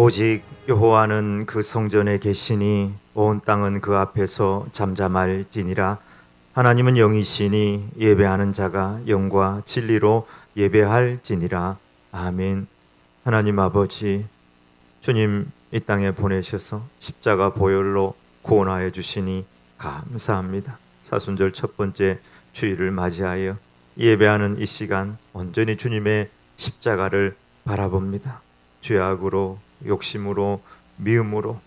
오직 여호와는 그 성전에 계시니 온 땅은 그 앞에서 잠잠할지니라. 하나님은 영이시니 예배하는 자가 영과 진리로 예배할지니라. 아멘. 하나님 아버지, 주님 이 땅에 보내셔서 십자가 보혈로 구원하여 주시니 감사합니다. 사순절 첫 번째 주일을 맞이하여 예배하는 이 시간 온전히 주님의 십자가를 바라봅니다. 죄악으로, 욕심으로, 미움으로,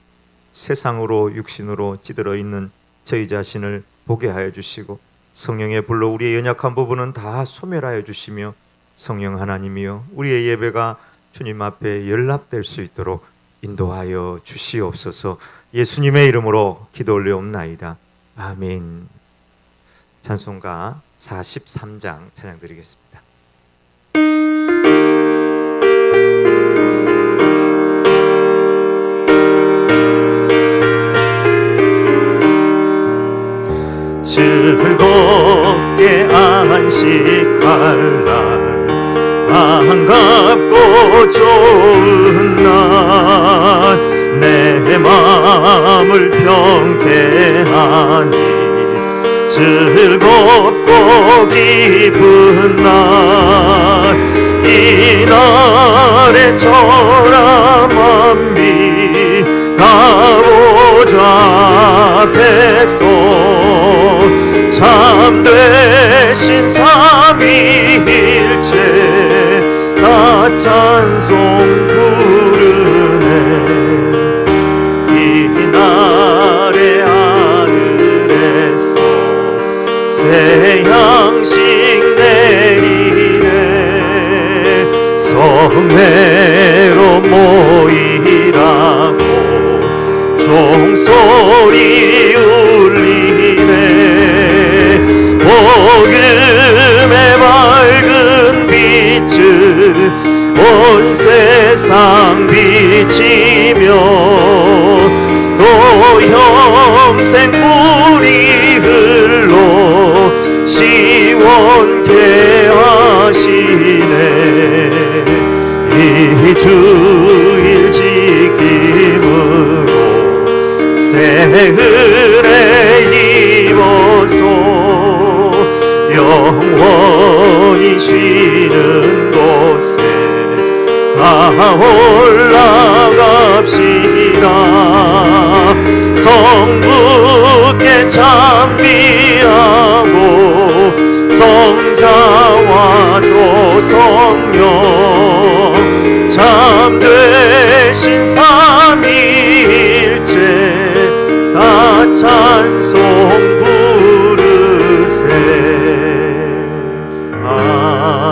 세상으로, 육신으로 찌들어 있는 저희 자신을 보게 하여 주시고, 성령의 불로 우리의 연약한 부분은 다 소멸하여 주시며, 성령 하나님이여 우리의 예배가 주님 앞에 연락될 수 있도록 인도하여 주시옵소서. 예수님의 이름으로 기도 올려옵나이다. 아멘. 찬송가 43장 찬양 드리겠습니다. 즐겁게 안식할 날, 반갑고 좋은 날, 내 마음을 평대하니 즐겁고 기쁜 날, 이날의 초라한 비 다 보좌 앞에서 참되신 삼위일체 다 찬송 부르네. 이날의 하늘에서 새 양식 내리네. 성회로 모이라고 종소리 울리네. 복음의 밝은 빛을 온 세상 비치며, 또 영생 물이 흘러 시원케 하시네. 이 주일 지킴으로 새 은혜 입어서 영원히 쉬는 곳에 다 올라갑시다. 성부께 찬미하고 성자와 또 성령 참되신 삼위일체 다 찬송 부르세. 아멘.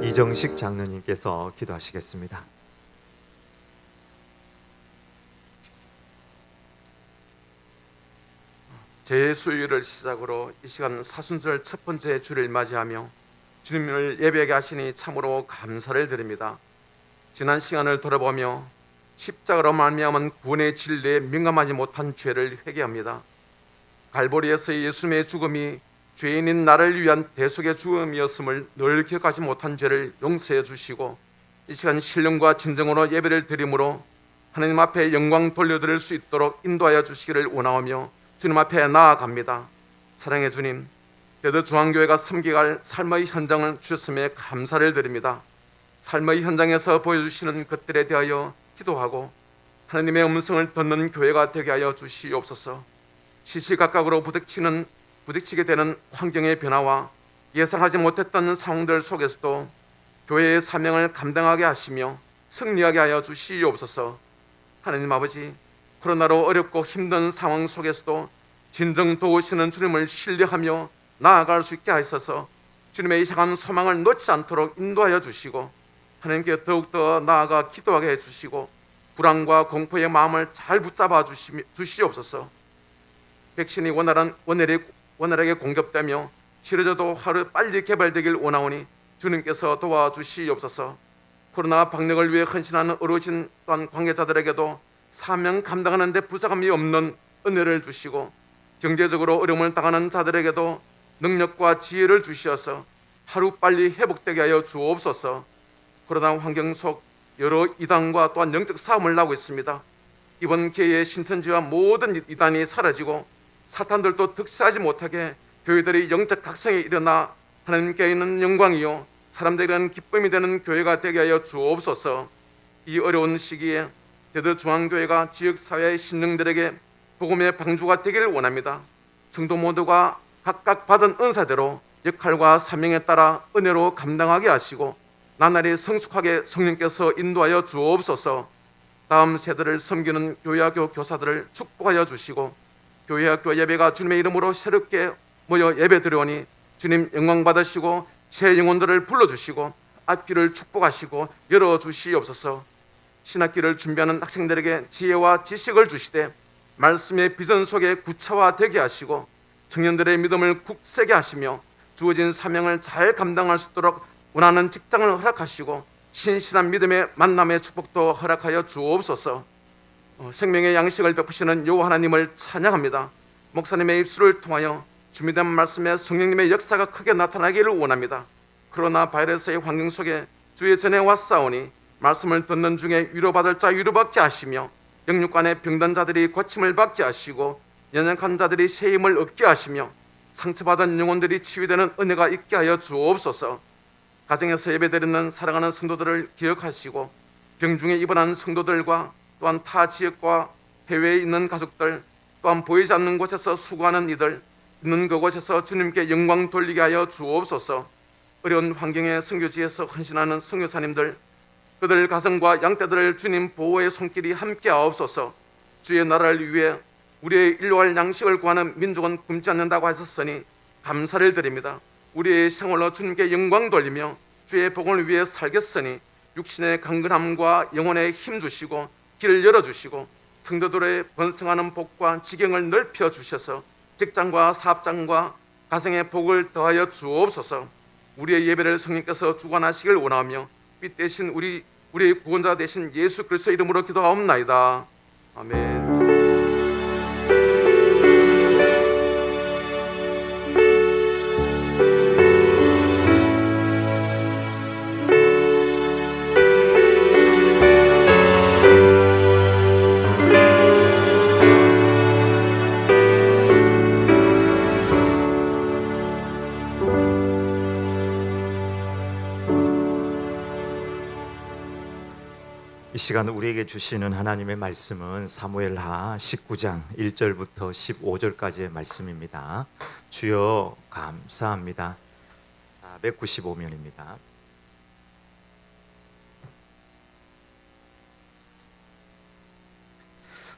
이정식 장로님께서 기도하시겠습니다. 제 수요일을 시작으로 이 시간 사순절 첫 번째 주를 맞이하며 주님을 예배하게 하시니 참으로 감사를 드립니다. 지난 시간을 돌아보며 십자가로 말미암은 구원의 진리에 민감하지 못한 죄를 회개합니다. 갈보리에서의 예수님의 죽음이 죄인인 나를 위한 대속의 죽음이었음을 늘 기억하지 못한 죄를 용서해 주시고, 이 시간 신령과 진정으로 예배를 드림으로 하나님 앞에 영광 돌려드릴 수 있도록 인도하여 주시기를 원하오며 주님 앞에 나아갑니다. 사랑의 주님, 여도 중앙교회가 섬기갈 삶의 현장을 주셨음에 감사를 드립니다. 삶의 현장에서 보여주시는 것들에 대하여 기도하고 하나님의 음성을 듣는 교회가 되게 하여 주시옵소서. 시시각각으로 부딪히게 되는 환경의 변화와 예상하지 못했던 상황들 속에서도 교회의 사명을 감당하게 하시며 승리하게 하여 주시옵소서. 하나님 아버지, 코로나로 어렵고 힘든 상황 속에서도 진정 도우시는 주님을 신뢰하며 나아갈 수 있게 하셔서 주님의 향한 소망을 놓지 않도록 인도하여 주시고, 하나님께 더욱더 나아가 기도하게 해주시고 불안과 공포의 마음을 잘 붙잡아 주시옵소서. 백신이 원활하게 공급되며 치료제도 하루 빨리 개발되길 원하오니 주님께서 도와주시옵소서. 코로나 방역을 위해 헌신하는 어르신 또한 관계자들에게도 사명 감당하는 데 부족함이 없는 은혜를 주시고, 경제적으로 어려움을 당하는 자들에게도 능력과 지혜를 주시어서 하루빨리 회복되게 하여 주옵소서. 코로나 환경 속 여러 이단과 또한 영적 싸움을 나고 있습니다. 이번 기회에 신천지와 모든 이단이 사라지고 사탄들도 득세하지 못하게 교회들이 영적 각성에 일어나 하나님께 있는 영광이요 사람들에게는 기쁨이 되는 교회가 되게 하여 주옵소서. 이 어려운 시기에 대도중앙교회가 지역사회의 신령들에게 복음의 방주가 되기를 원합니다. 성도 모두가 각각 받은 은사대로 역할과 사명에 따라 은혜로 감당하게 하시고 나날이 성숙하게 성령께서 인도하여 주옵소서. 다음 세대를 섬기는 교회학교 교사들을 축복하여 주시고 교회학교 예배가 주님의 이름으로 새롭게 모여 예배드려오니 주님 영광 받으시고 새 영혼들을 불러주시고 앞길을 축복하시고 열어주시옵소서. 신학기를 준비하는 학생들에게 지혜와 지식을 주시되 말씀의 비전 속에 구체화되게 하시고 청년들의 믿음을 굳세게 하시며 주어진 사명을 잘 감당할 수 있도록 원하는 직장을 허락하시고 신실한 믿음의 만남의 축복도 허락하여 주옵소서. 생명의 양식을 베푸시는 여호와 하나님을 찬양합니다. 목사님의 입술을 통하여 준비된 말씀에 성령님의 역사가 크게 나타나기를 원합니다. 코로나 바이러스의 환경 속에 주의 전에 왔사오니 말씀을 듣는 중에 위로받을 자 위로받게 하시며 영육간의 병든 자들이 고침을 받게 하시고 연약한 자들이 새 힘을 얻게 하시며 상처받은 영혼들이 치유되는 은혜가 있게 하여 주옵소서. 가정에서 예배드리는 사랑하는 성도들을 기억하시고 병중에 입원한 성도들과 또한 타 지역과 해외에 있는 가족들 또한 보이지 않는 곳에서 수고하는 이들 있는 그곳에서 주님께 영광 돌리게 하여 주옵소서. 어려운 환경의 선교지에서 헌신하는 선교사님들 그들 가정과 양떼들을 주님 보호의 손길이 함께 하옵소서. 주의 나라를 위해 우리의 일용할 양식을 구하는 민족은 굶지 않는다고 하셨으니 감사를 드립니다. 우리의 생활로 주님께 영광 돌리며 주의 복을 위해 살겠으니 육신의 강건함과 영혼의 힘 주시고 길을 열어주시고 성도들의 번성하는 복과 지경을 넓혀 주셔서 직장과 사업장과 가정의 복을 더하여 주옵소서. 우리의 예배를 성령께서 주관하시길 원하며 빛 대신 우리의 구원자 되신 예수 그리스도 이름으로 기도하옵나이다. 아멘. 이 시간 우리에게 주시는 하나님의 말씀은 사무엘하 19장 1절부터 15절까지의 말씀입니다. 주여 감사합니다. 495면입니다.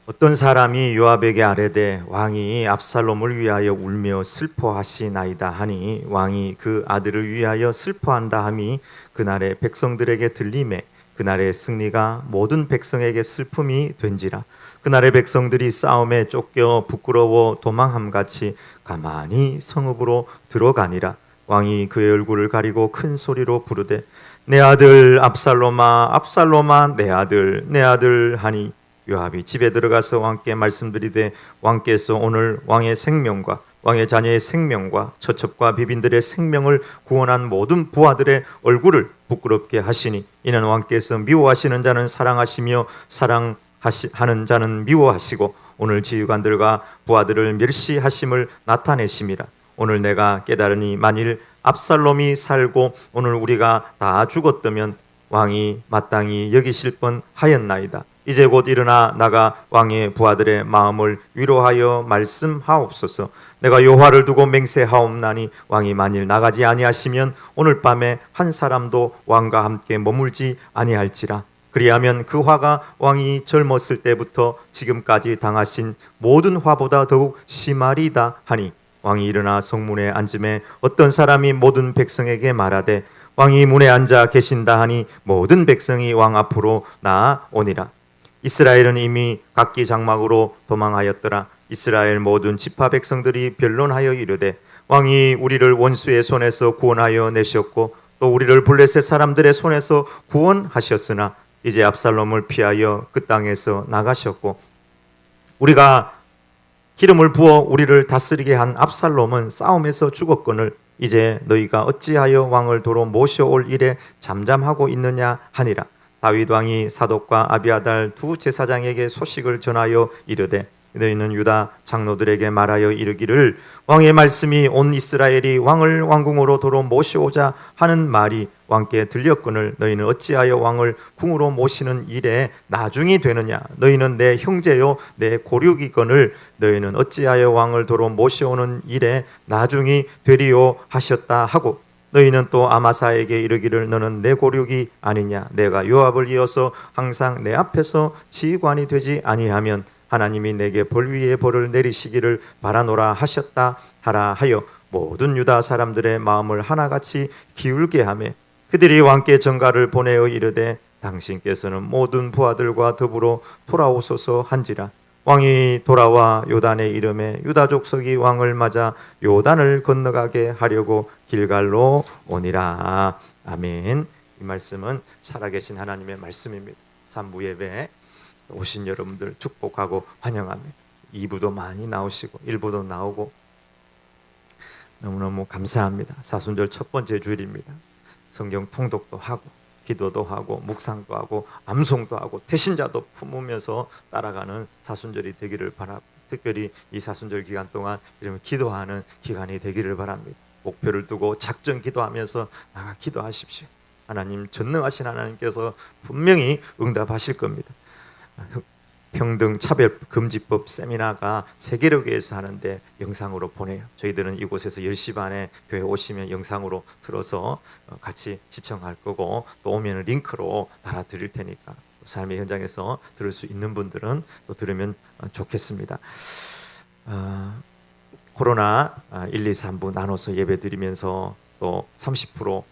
어떤 사람이 요압에게 아뢰되 왕이 압살롬을 위하여 울며 슬퍼하시나이다 하니 왕이 그 아들을 위하여 슬퍼한다 함이 그날의 백성들에게 들리매 그날의 승리가 모든 백성에게 슬픔이 된지라. 그날의 백성들이 싸움에 쫓겨 부끄러워 도망함같이 가만히 성읍으로 들어가니라. 왕이 그의 얼굴을 가리고 큰 소리로 부르되 내 아들 압살롬아 압살롬아 내 아들 하니 요압이 집에 들어가서 왕께 말씀드리되 왕께서 오늘 왕의 생명과 왕의 자녀의 생명과 처첩과 비빈들의 생명을 구원한 모든 부하들의 얼굴을 부끄럽게 하시니 이는 왕께서 미워하시는 자는 사랑하시며 사랑하는 자는 미워하시고 오늘 지휘관들과 부하들을 멸시하심을 나타내심이라. 오늘 내가 깨달으니 만일 압살롬이 살고 오늘 우리가 다 죽었다면 왕이 마땅히 여기실 뻔하였나이다. 이제 곧 일어나 나가 왕의 부하들의 마음을 위로하여 말씀하옵소서. 내가 요화를 두고 맹세하옵나니 왕이 만일 나가지 아니하시면 오늘 밤에 한 사람도 왕과 함께 머물지 아니할지라. 그리하면 그 화가 왕이 젊었을 때부터 지금까지 당하신 모든 화보다 더욱 심하리다 하니 왕이 일어나 성문에 앉음에 어떤 사람이 모든 백성에게 말하되 왕이 문에 앉아 계신다 하니 모든 백성이 왕 앞으로 나아오니라. 이스라엘은 이미 각기 장막으로 도망하였더라. 이스라엘 모든 지파 백성들이 변론하여 이르되 왕이 우리를 원수의 손에서 구원하여 내셨고 또 우리를 블레셋 사람들의 손에서 구원하셨으나 이제 압살롬을 피하여 그 땅에서 나가셨고 우리가 기름을 부어 우리를 다스리게 한 압살롬은 싸움에서 죽었거늘 이제 너희가 어찌하여 왕을 도로 모셔올 일에 잠잠하고 있느냐 하니라. 다윗 왕이 사독과 아비아달 두 제사장에게 소식을 전하여 이르되 너희는 유다 장로들에게 말하여 이르기를 왕의 말씀이 온 이스라엘이 왕을 왕궁으로 도로 모셔오자 하는 말이 왕께 들렸거늘 너희는 어찌하여 왕을 궁으로 모시는 일에 나중이 되느냐. 너희는 내 형제요 내 고륙이거늘 너희는 어찌하여 왕을 도로 모셔오는 일에 나중이 되리요 하셨다 하고 너희는 또 아마사에게 이르기를 너는 내 고륙이 아니냐. 내가 요압을 이어서 항상 내 앞에서 지휘관이 되지 아니하면 하나님이 내게 벌 위에 벌을 내리시기를 바라노라 하셨다 하라 하여 모든 유다 사람들의 마음을 하나같이 기울게 하며 그들이 왕께 전가를 보내어 이르되 당신께서는 모든 부하들과 더불어 돌아오소서 한지라. 왕이 돌아와 요단에 이름에 유다 족속이 왕을 맞아 요단을 건너가게 하려고 길갈로 오니라. 아멘. 이 말씀은 살아계신 하나님의 말씀입니다. 산부 예배 오신 여러분들 축복하고 환영합니다. 2부도 많이 나오시고 1부도 나오고 너무너무 감사합니다. 사순절 첫 번째 주일입니다. 성경 통독도 하고 기도도 하고 묵상도 하고 암송도 하고 태신자도 품으면서 따라가는 사순절이 되기를 바랍니다. 특별히 이 사순절 기간 동안 이러면 기도하는 기간이 되기를 바랍니다. 목표를 두고 작전 기도하면서 나가 기도하십시오. 하나님 전능하신 하나님께서 분명히 응답하실 겁니다. 평등 차별 금지법 세미나가 세계로교에서 하는데 영상으로 보내요. 저희들은 이곳에서 10시 반에 교회 오시면 영상으로 틀어서 같이 시청할 거고 또 오면 링크로 달아드릴 테니까 삶의 현장에서 들을 수 있는 분들은 또 들으면 좋겠습니다. 코로나 1, 2, 3부 나눠서 예배 드리면서 또 30%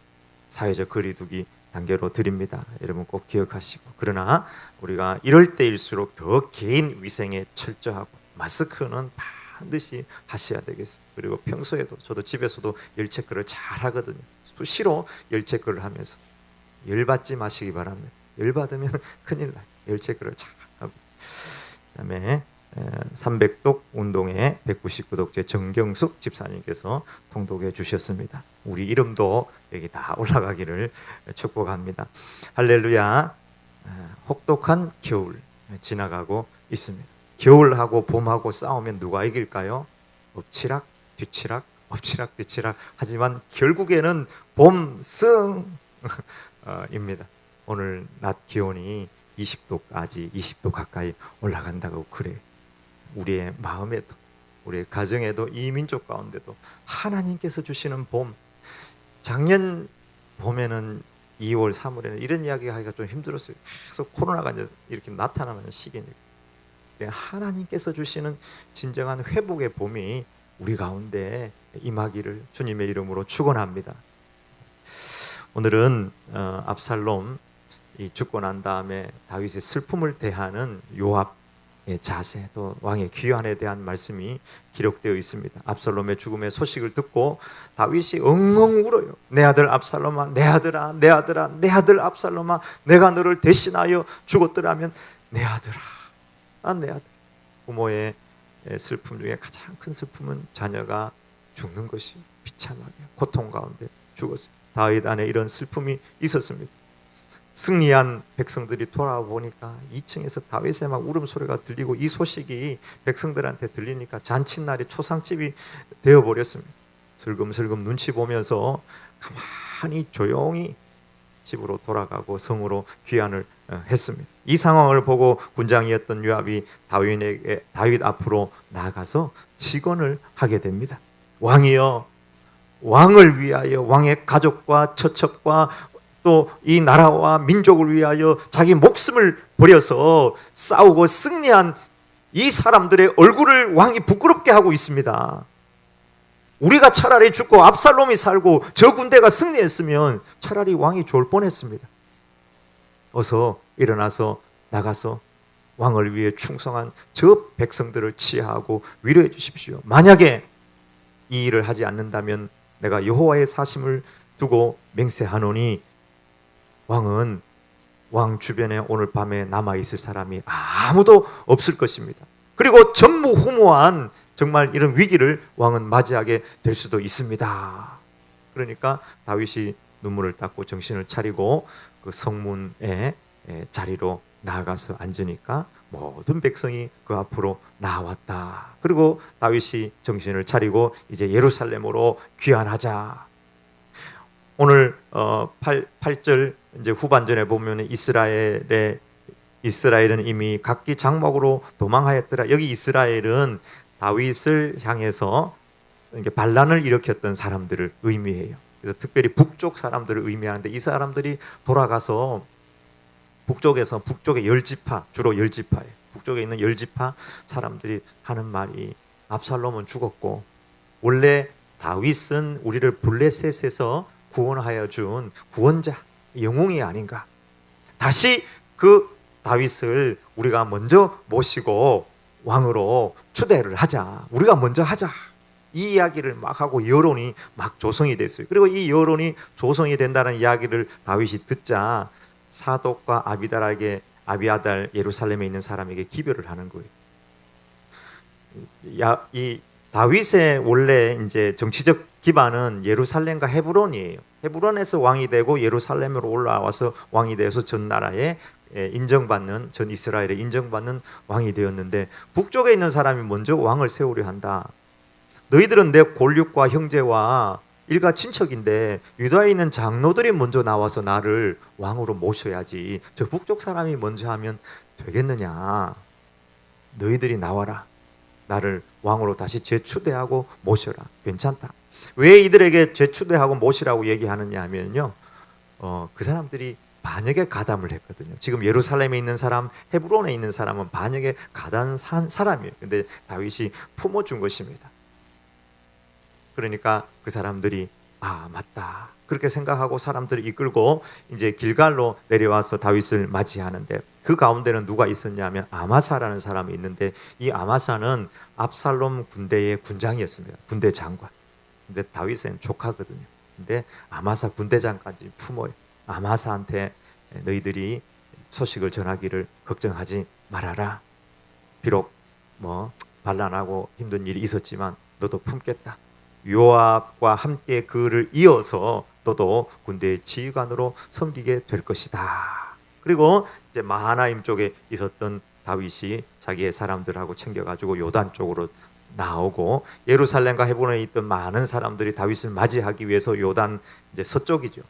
사회적 거리두기 단계로 드립니다. 여러분 꼭 기억하시고 그러나 우리가 이럴 때일수록 더 개인 위생에 철저하고 마스크는 반드시 하셔야 되겠습니다. 그리고 평소에도 저도 집에서도 열 체크를 잘 하거든요. 수시로 열 체크를 하면서 열받지 마시기 바랍니다. 열받으면 큰일 나요. 열 체크를 잘 하고 그다음에 300독 운동회 199독째 정경숙 집사님께서 통독해 주셨습니다. 우리 이름도 여기 다 올라가기를 축복합니다. 할렐루야. 혹독한 겨울 지나가고 있습니다. 겨울하고 봄하고 싸우면 누가 이길까요? 엎치락 뒤치락 엎치락 뒤치락 하지만 결국에는 봄승입니다. 오늘 낮 기온이 20도까지 20도 가까이 올라간다고 그래요. 우리의 마음에도 우리의 가정에도 이 민족 가운데도 하나님께서 주시는 봄. 작년 봄에는 2월 3월에는 이런 이야기 하기가 좀 힘들었어요. 계속 코로나가 이제 이렇게 나타나는 시기니까 하나님께서 주시는 진정한 회복의 봄이 우리 가운데 임하기를 주님의 이름으로 축원합니다. 오늘은 압살롬 죽고 난 다음에 다윗의 슬픔을 대하는 요압 자세 또 왕의 귀환에 대한 말씀이 기록되어 있습니다. 압살롬의 죽음의 소식을 듣고 다윗이 엉엉 울어요. 내 아들 압살롬아, 내 아들아, 내 아들아, 내 아들 압살롬아, 내가 너를 대신하여 죽었더라면 내 아들아, 내 아들. 부모의 슬픔 중에 가장 큰 슬픔은 자녀가 죽는 것이 비참하게 고통 가운데 죽었어요. 다윗 안에 이런 슬픔이 있었습니다. 승리한 백성들이 돌아보니까 2층에서 다윗의 막 울음소리가 들리고 이 소식이 백성들한테 들리니까 잔칫날이 초상집이 되어버렸습니다. 슬금슬금 눈치 보면서 가만히 조용히 집으로 돌아가고 성으로 귀환을 했습니다. 이 상황을 보고 군장이었던 요압이 다윗 앞으로 나가서 직언을 하게 됩니다. 왕이여, 왕을 위하여 왕의 가족과 처첩과 또 이 나라와 민족을 위하여 자기 목숨을 버려서 싸우고 승리한 이 사람들의 얼굴을 왕이 부끄럽게 하고 있습니다. 우리가 차라리 죽고 압살롬이 살고 저 군대가 승리했으면 차라리 왕이 좋을 뻔했습니다. 어서 일어나서 나가서 왕을 위해 충성한 저 백성들을 치하하고 위로해 주십시오. 만약에 이 일을 하지 않는다면 내가 여호와의 사심을 두고 맹세하노니 왕은 왕 주변에 오늘 밤에 남아있을 사람이 아무도 없을 것입니다. 그리고 전무후무한 정말 이런 위기를 왕은 맞이하게 될 수도 있습니다. 그러니까 다윗이 눈물을 닦고 정신을 차리고 그 성문의 자리로 나아가서 앉으니까 모든 백성이 그 앞으로 나왔다. 그리고 다윗이 정신을 차리고 이제 예루살렘으로 귀환하자. 오늘 8절 이제 후반전에 보면 이스라엘은 이미 각기 장막으로 도망하였더라. 여기 이스라엘은 다윗을 향해서 이렇게 반란을 일으켰던 사람들을 의미해요. 그래서 특별히 북쪽 사람들을 의미하는데 이 사람들이 돌아가서 북쪽의 열지파, 주로 열지파예요. 북쪽에 있는 열지파 사람들이 하는 말이 압살롬은 죽었고 원래 다윗은 우리를 블레셋에서 구원하여 준 구원자, 영웅이 아닌가. 다시 그 다윗을 우리가 먼저 모시고 왕으로 추대를 하자. 우리가 먼저 하자. 이 이야기를 막 하고 여론이 막 조성이 됐어요. 그리고 이 여론이 조성이 된다는 이야기를 다윗이 듣자 사독과 아비아달 예루살렘에 있는 사람에게 기별을 하는 거예요. 이 다윗의 원래 이제 정치적 기반은 예루살렘과 헤브론이에요. 헤브론에서 왕이 되고 예루살렘으로 올라와서 왕이 되어서 전 나라에 인정받는, 전 이스라엘에 인정받는 왕이 되었는데 북쪽에 있는 사람이 먼저 왕을 세우려 한다. 너희들은 내 골육과 형제와 일가 친척인데 유다에 있는 장로들이 먼저 나와서 나를 왕으로 모셔야지. 저 북쪽 사람이 먼저 하면 되겠느냐. 너희들이 나와라. 나를 왕으로 다시 재추대하고 모셔라. 괜찮다. 왜 이들에게 재추대하고 모시라고 얘기하느냐 하면요, 그 사람들이 반역에 가담을 했거든요. 지금 예루살렘에 있는 사람, 헤브론에 있는 사람은 반역에 가담한 사람이에요. 근데 다윗이 품어준 것입니다. 그러니까 그 사람들이 맞다 그렇게 생각하고 사람들을 이끌고 이제 길갈로 내려와서 다윗을 맞이하는데 그 가운데는 누가 있었냐면 아마사라는 사람이 있는데 이 아마사는 압살롬 군대의 군장이었습니다. 군대 장관. 근데 다윗은 조카거든요. 근데 아마사 군대장까지 품어요. 아마사한테 너희들이 소식을 전하기를 걱정하지 말아라. 비록 반란하고 힘든 일이 있었지만 너도 품겠다. 요압과 함께 그를 이어서 너도 군대의 지휘관으로 섬기게 될 것이다. 그리고 이제 마하나임 쪽에 있었던 다윗이 자기의 사람들하고 챙겨가지고 요단 쪽으로 나오고 예루살렘과 헤브론에 있던 많은 사람들이 다윗을 맞이하기 위해서 요단 이제 서쪽이죠.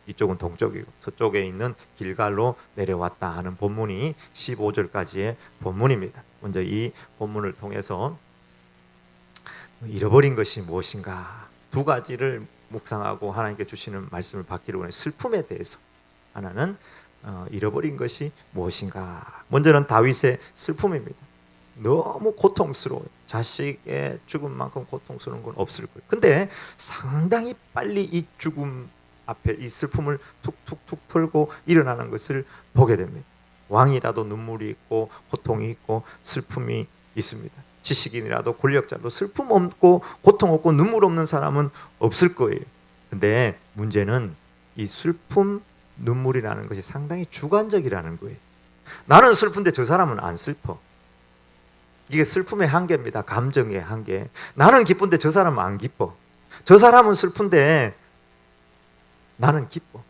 이쪽은 동쪽이고 서쪽에 있는 길갈로 내려왔다 하는 본문이 15절까지의 본문입니다. 먼저 이 본문을 통해서 잃어버린 것이 무엇인가 두 가지를 묵상하고 하나님께 주시는 말씀을 받기를 원해요. 슬픔에 대해서 하나는 잃어버린 것이 무엇인가. 먼저는 다윗의 슬픔입니다. 너무 고통스러워요. 자식의 죽음만큼 고통스러운 건 없을 거예요. 근데 상당히 빨리 이 죽음 앞에 이 슬픔을 툭툭툭 털고 일어나는 것을 보게 됩니다. 왕이라도 눈물이 있고 고통이 있고 슬픔이 있습니다. 지식인이라도 권력자도 슬픔 없고 고통 없고 눈물 없는 사람은 없을 거예요. 근데 문제는 이 슬픔, 눈물이라는 것이 상당히 주관적이라는 거예요. 나는 슬픈데 저 사람은 안 슬퍼. 이게 슬픔의 한계입니다. 감정의 한계. 나는 기쁜데 저 사람은 안 기뻐. 저 사람은 슬픈데 나는 기뻐.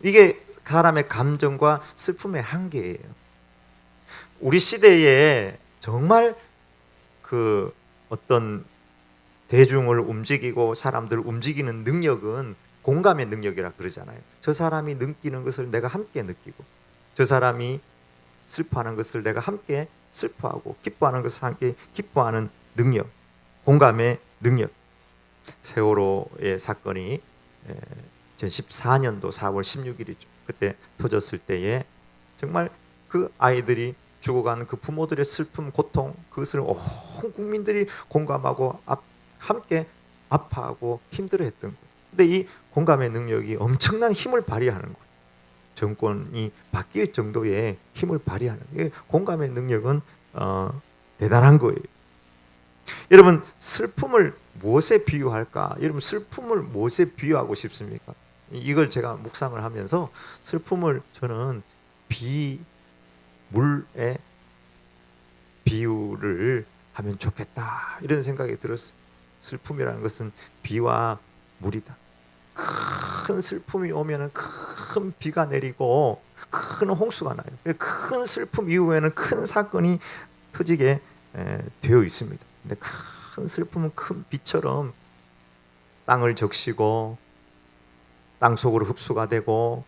이게 사람의 감정과 슬픔의 한계예요. 우리 시대에 정말 그 어떤 대중을 움직이고 사람들을 움직이는 능력은 공감의 능력이라 그러잖아요. 저 사람이 느끼는 것을 내가 함께 느끼고 저 사람이 슬퍼하는 것을 내가 함께 슬퍼하고 기뻐하는 것을 함께 기뻐하는 능력, 공감의 능력. 세월호의 사건이 2014년도 4월 16일이죠. 그때 터졌을 때에 정말 그 아이들이 죽어가는 그 부모들의 슬픔, 고통, 그것을 온 국민들이 공감하고 함께 아파하고 힘들어했던 거예요. 근데 이 공감의 능력이 엄청난 힘을 발휘하는 거예요. 정권이 바뀔 정도의 힘을 발휘하는 거예요. 공감의 능력은 대단한 거예요. 여러분, 슬픔을 무엇에 비유할까? 여러분, 슬픔을 무엇에 비유하고 싶습니까? 이걸 제가 묵상을 하면서 슬픔을 저는 물에 비유를 하면 좋겠다 이런 생각이 들었어요. 슬픔이라는 것은 비와 물이다. 큰 슬픔이 오면은 큰 비가 내리고 큰 홍수가 나요. 큰 슬픔 이후에는 큰 사건이 터지게 되어 있습니다. 근데 큰 슬픔은 큰 비처럼 땅을 적시고 땅 속으로 흡수가 되고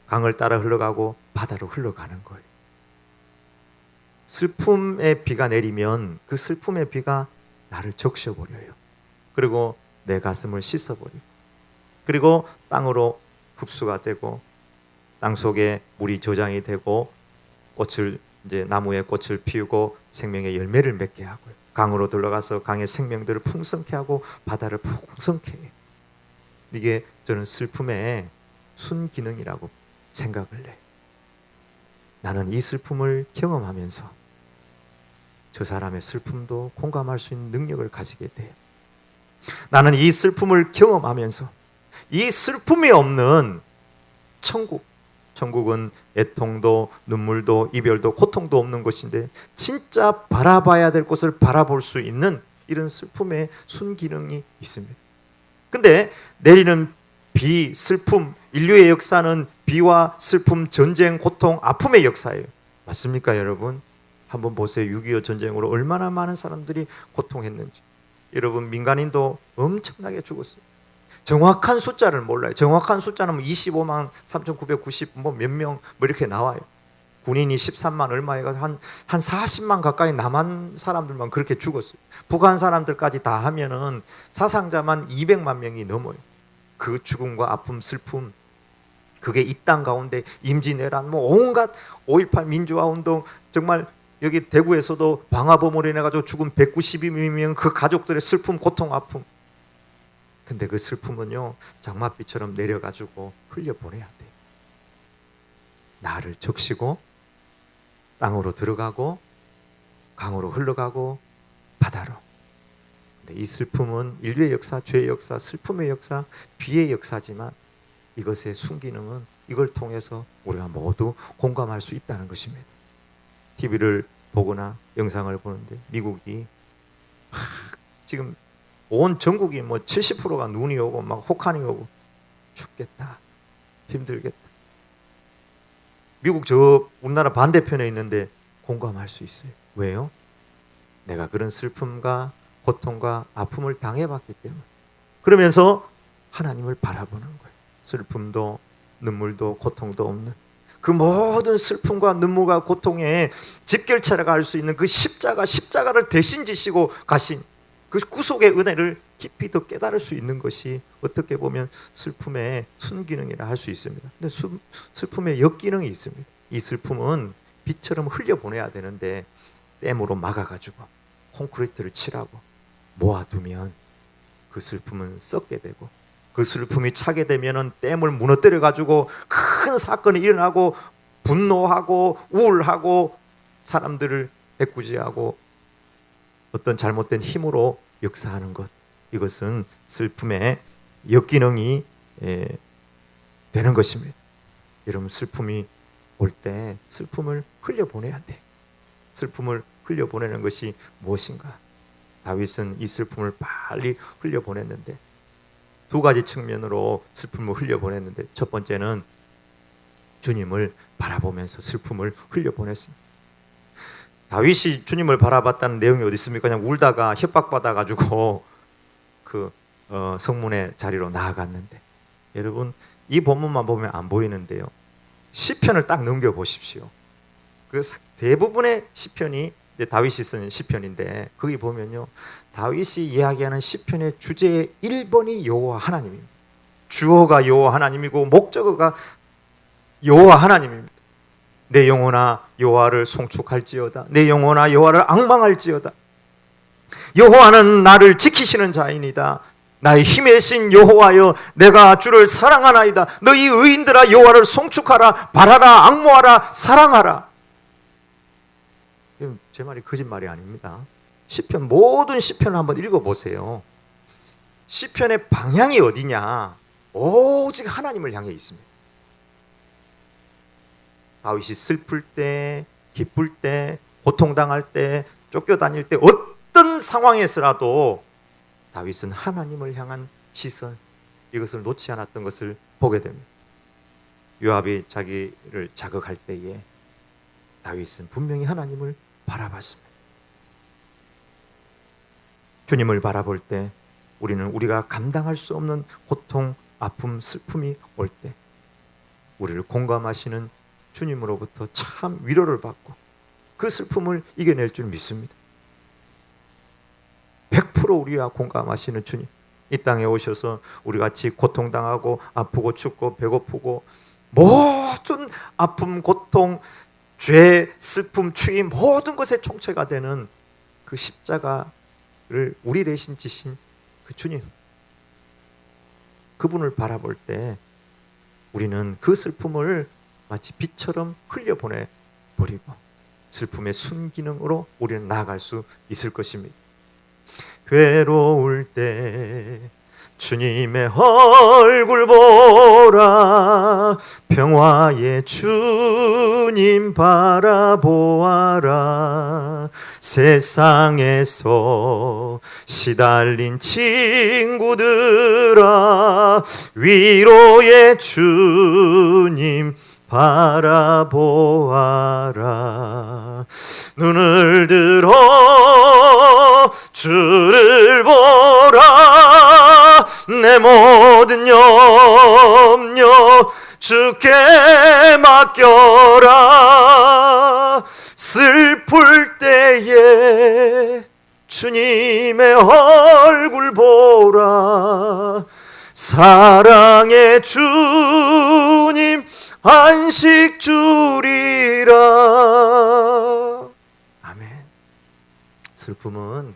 강을 따라 흘러가고 바다로 흘러가는 거예요. 슬픔의 비가 내리면 그 슬픔의 비가 나를 적셔버려요. 그리고 내 가슴을 씻어버리고, 그리고 땅으로 흡수가 되고 땅 속에 물이 저장이 되고 꽃을 이제 나무에 꽃을 피우고 생명의 열매를 맺게 하고요. 강으로 들어가서 강의 생명들을 풍성케 하고 바다를 풍성케 해요. 이게 저는 슬픔의 순기능이라고 생각을 해요. 나는 이 슬픔을 경험하면서 저 사람의 슬픔도 공감할 수 있는 능력을 가지게 돼요. 나는 이 슬픔을 경험하면서 이 슬픔이 없는 천국은 애통도 눈물도 이별도 고통도 없는 곳인데 진짜 바라봐야 될 곳을 바라볼 수 있는 이런 슬픔의 순기능이 있습니다. 근데 내리는 비, 슬픔, 인류의 역사는 비와 슬픔, 전쟁, 고통, 아픔의 역사예요. 맞습니까, 여러분? 한번 보세요. 6.25 전쟁으로 얼마나 많은 사람들이 고통했는지. 여러분, 민간인도 엄청나게 죽었어요. 정확한 숫자를 몰라요. 정확한 숫자는 25만 3,990 몇 명 이렇게 나와요. 군인이 13만 얼마 해가 한 40만 가까이 남한 사람들만 그렇게 죽었어요. 북한 사람들까지 다 하면은 사상자만 200만 명이 넘어요. 그 죽음과 아픔, 슬픔, 그게 이 땅 가운데 임진왜란, 온갖 5.18 민주화운동, 정말 여기 대구에서도 방화범으로 인해 가지고 죽은 192명 그 가족들의 슬픔, 고통, 아픔. 근데 그 슬픔은요 장맛비처럼 내려가지고 흘려보내야 돼요. 나를 적시고 땅으로 들어가고 강으로 흘러가고 바다로. 근데 이 슬픔은 인류의 역사, 죄의 역사, 슬픔의 역사, 비의 역사지만 이것의 순기능은 이걸 통해서 우리가 모두 공감할 수 있다는 것입니다. TV를 보거나 영상을 보는데 미국이 지금 온 전국이 70%가 눈이 오고 막 혹한이 오고 춥겠다, 힘들겠다. 미국 저 우리나라 반대편에 있는데 공감할 수 있어요. 왜요? 내가 그런 슬픔과 고통과 아픔을 당해봤기 때문에. 그러면서 하나님을 바라보는 거예요. 슬픔도 눈물도 고통도 없는 그 모든 슬픔과 눈물과 고통에 집결체라고 할 수 있는 그 십자가를 대신 지시고 가신 그 구속의 은혜를 깊이 더 깨달을 수 있는 것이 어떻게 보면 슬픔의 순기능이라 할 수 있습니다. 근데 슬픔의 역기능이 있습니다. 이 슬픔은 빛처럼 흘려보내야 되는데 댐으로 막아가지고 콘크리트를 칠하고 모아두면 그 슬픔은 썩게 되고 그 슬픔이 차게 되면은 댐을 무너뜨려가지고 큰 사건이 일어나고 분노하고 우울하고 사람들을 해꾸지하고 어떤 잘못된 힘으로 역사하는 것, 이것은 슬픔의 역기능이 되는 것입니다. 여러분, 슬픔이 올 때 슬픔을 흘려보내야 돼. 슬픔을 흘려보내는 것이 무엇인가? 다윗은 이 슬픔을 빨리 흘려보냈는데 두 가지 측면으로 슬픔을 흘려보냈는데 첫 번째는 주님을 바라보면서 슬픔을 흘려보냈습니다. 다윗이 주님을 바라봤다는 내용이 어디 있습니까? 그냥 울다가 협박받아가지고 그 성문의 자리로 나아갔는데, 여러분 이 본문만 보면 안 보이는데요. 시편을 딱 넘겨보십시오. 그 대부분의 시편이 다윗이 쓴 시편인데 거기 보면요, 다윗이 이야기하는 시편의 주제의 1번이 여호와 하나님입니다. 주어가 여호와 하나님이고 목적어가 여호와 하나님입니다. 내 영혼아 여호와를 송축할지어다. 내 영혼아 여호와를 앙망할지어다. 여호와는 나를 지키시는 자이니다. 나의 힘의 신 여호와여, 내가 주를 사랑하나이다. 너희 의인들아 여호와를 송축하라. 바라라, 앙모하라, 사랑하라. 제 말이 거짓말이 아닙니다. 시편, 모든 시편을 한번 읽어보세요. 시편의 방향이 어디냐? 오직 하나님을 향해 있습니다. 다윗이 슬플 때, 기쁠 때, 고통당할 때, 쫓겨다닐 때, 어떤 상황에서라도 다윗은 하나님을 향한 시선, 이것을 놓지 않았던 것을 보게 됩니다. 요압이 자기를 자극할 때에 다윗은 분명히 하나님을 바라봤습니다. 주님을 바라볼 때 우리는 우리가 감당할 수 없는 고통, 아픔, 슬픔이 올 때 우리를 공감하시는 주님으로부터 참 위로를 받고 그 슬픔을 이겨낼 줄 믿습니다. 100% 우리와 공감하시는 주님, 이 땅에 오셔서 우리 같이 고통당하고 아프고 춥고 배고프고 모든 아픔, 고통, 죄, 슬픔, 추위 모든 것의 총체가 되는 그 십자가를 우리 대신 지신 그 주님, 그분을 바라볼 때 우리는 그 슬픔을 마치 빛처럼 흘려보내 버리고 슬픔의 순기능으로 우리는 나아갈 수 있을 것입니다. 괴로울 때 주님의 얼굴 보라, 평화의 주님 바라보아라. 세상에서 시달린 친구들아, 위로의 주님 바라보아라. 눈을 들어 주를 보라, 내 모든 염려 주께 맡겨라. 슬플 때에 주님의 얼굴 보라, 사랑의 주님 안식 주리라. 아멘. 슬픔은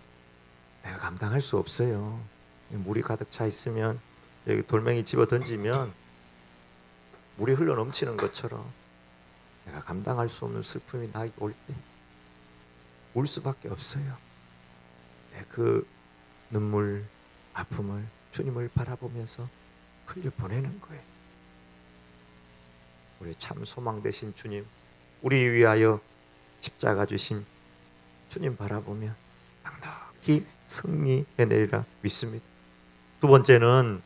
내가 감당할 수 없어요. 물이 가득 차 있으면 여기 돌멩이 집어 던지면 물이 흘러 넘치는 것처럼 내가 감당할 수 없는 슬픔이 나에게 올 때 울 수밖에 없어요. 그 눈물, 아픔을 주님을 바라보면서 흘려보내는 거예요. 우리 참 소망 되신 주님, 우리 위하여 십자가 주신 주님 바라보면 넉넉히 승리해내리라 믿습니다. 두 번째는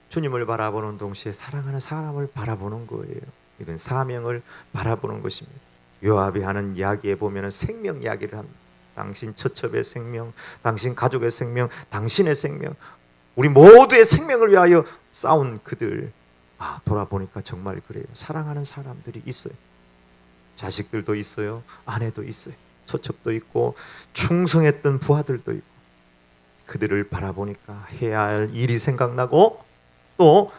주님을 바라보는 동시에 사랑하는 사람을 바라보는 거예요. 이건 사명을 바라보는 것입니다. 요압이 하는 이야기에 보면 생명 이야기를 합니다. 당신 처첩의 생명, 당신 가족의 생명, 당신의 생명, 우리 모두의 생명을 위하여 싸운 그들, 돌아보니까 정말 그래요. 사랑하는 사람들이 있어요. 자식들도 있어요. 아내도 있어요. 처첩도 있고 충성했던 부하들도 있고, 그들을 바라보니까 해야 할 일이 생각나고 또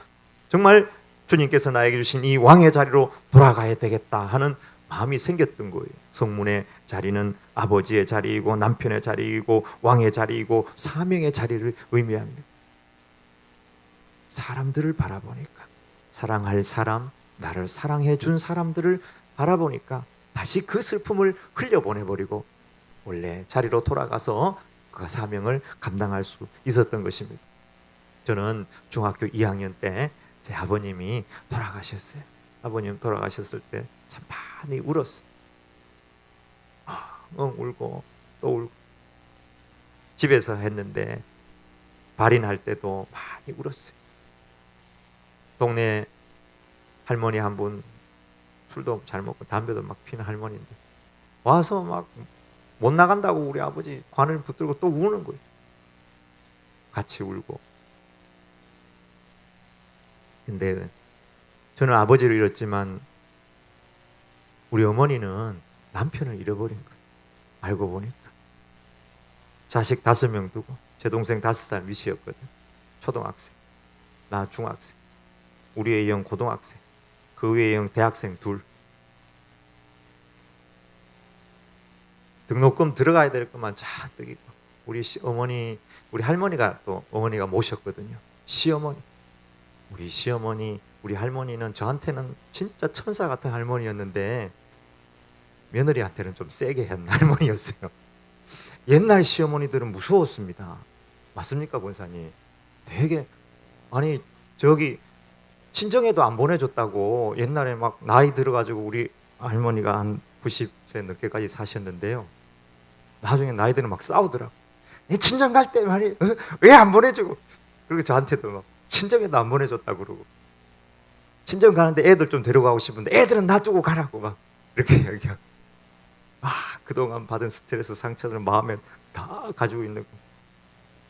정말 주님께서 나에게 주신 이 왕의 자리로 돌아가야 되겠다 하는 마음이 생겼던 거예요. 성문의 자리는 아버지의 자리이고 남편의 자리이고 왕의 자리이고 사명의 자리를 의미합니다. 사람들을 바라보니까, 사랑할 사람, 나를 사랑해 준 사람들을 바라보니까 다시 그 슬픔을 흘려보내버리고 원래 자리로 돌아가서 그 사명을 감당할 수 있었던 것입니다. 저는 중학교 2학년 때 제 아버님이 돌아가셨어요. 아버님 돌아가셨을 때 참 많이 울었어요. 울고 또 울고. 집에서 했는데 발인할 때도 많이 울었어요. 동네 할머니 한 분, 술도 잘 먹고 담배도 막 피는 할머니인데 와서 막 못 나간다고 우리 아버지 관을 붙들고 또 우는 거예요. 같이 울고. 근데 저는 아버지를 잃었지만 우리 어머니는 남편을 잃어버린 거예요. 알고 보니까. 자식 5명 두고, 제 동생 5살 미시였거든. 초등학생, 나 중학생, 우리 애형 고등학생, 그 위에 형 대학생 2. 등록금 들어가야 될 것만 잔뜩 있고, 우리 어머니, 우리 할머니가 또 어머니가 모셨거든요. 시어머니, 우리 시어머니, 우리 할머니는 저한테는 진짜 천사 같은 할머니였는데 며느리한테는 좀 세게 한 할머니였어요. 옛날 시어머니들은 무서웠습니다. 맞습니까, 권사님? 되게, 아니 저기 친정에도 안 보내줬다고 옛날에 막 나이 들어가지고 우리 할머니가 한 90세 늦게까지 사셨는데요. 나중에 나이 들면 막 싸우더라고. 친정 갈 때 말이 왜 안 보내주고. 그리고 저한테도 막 친정에도 안 보내줬다고 그러고, 친정 가는데 애들 좀 데려가고 싶은데 애들은 놔두고 가라고 막 이렇게 이야기하고, 그동안 받은 스트레스 상처들 마음에 다 가지고 있는 거.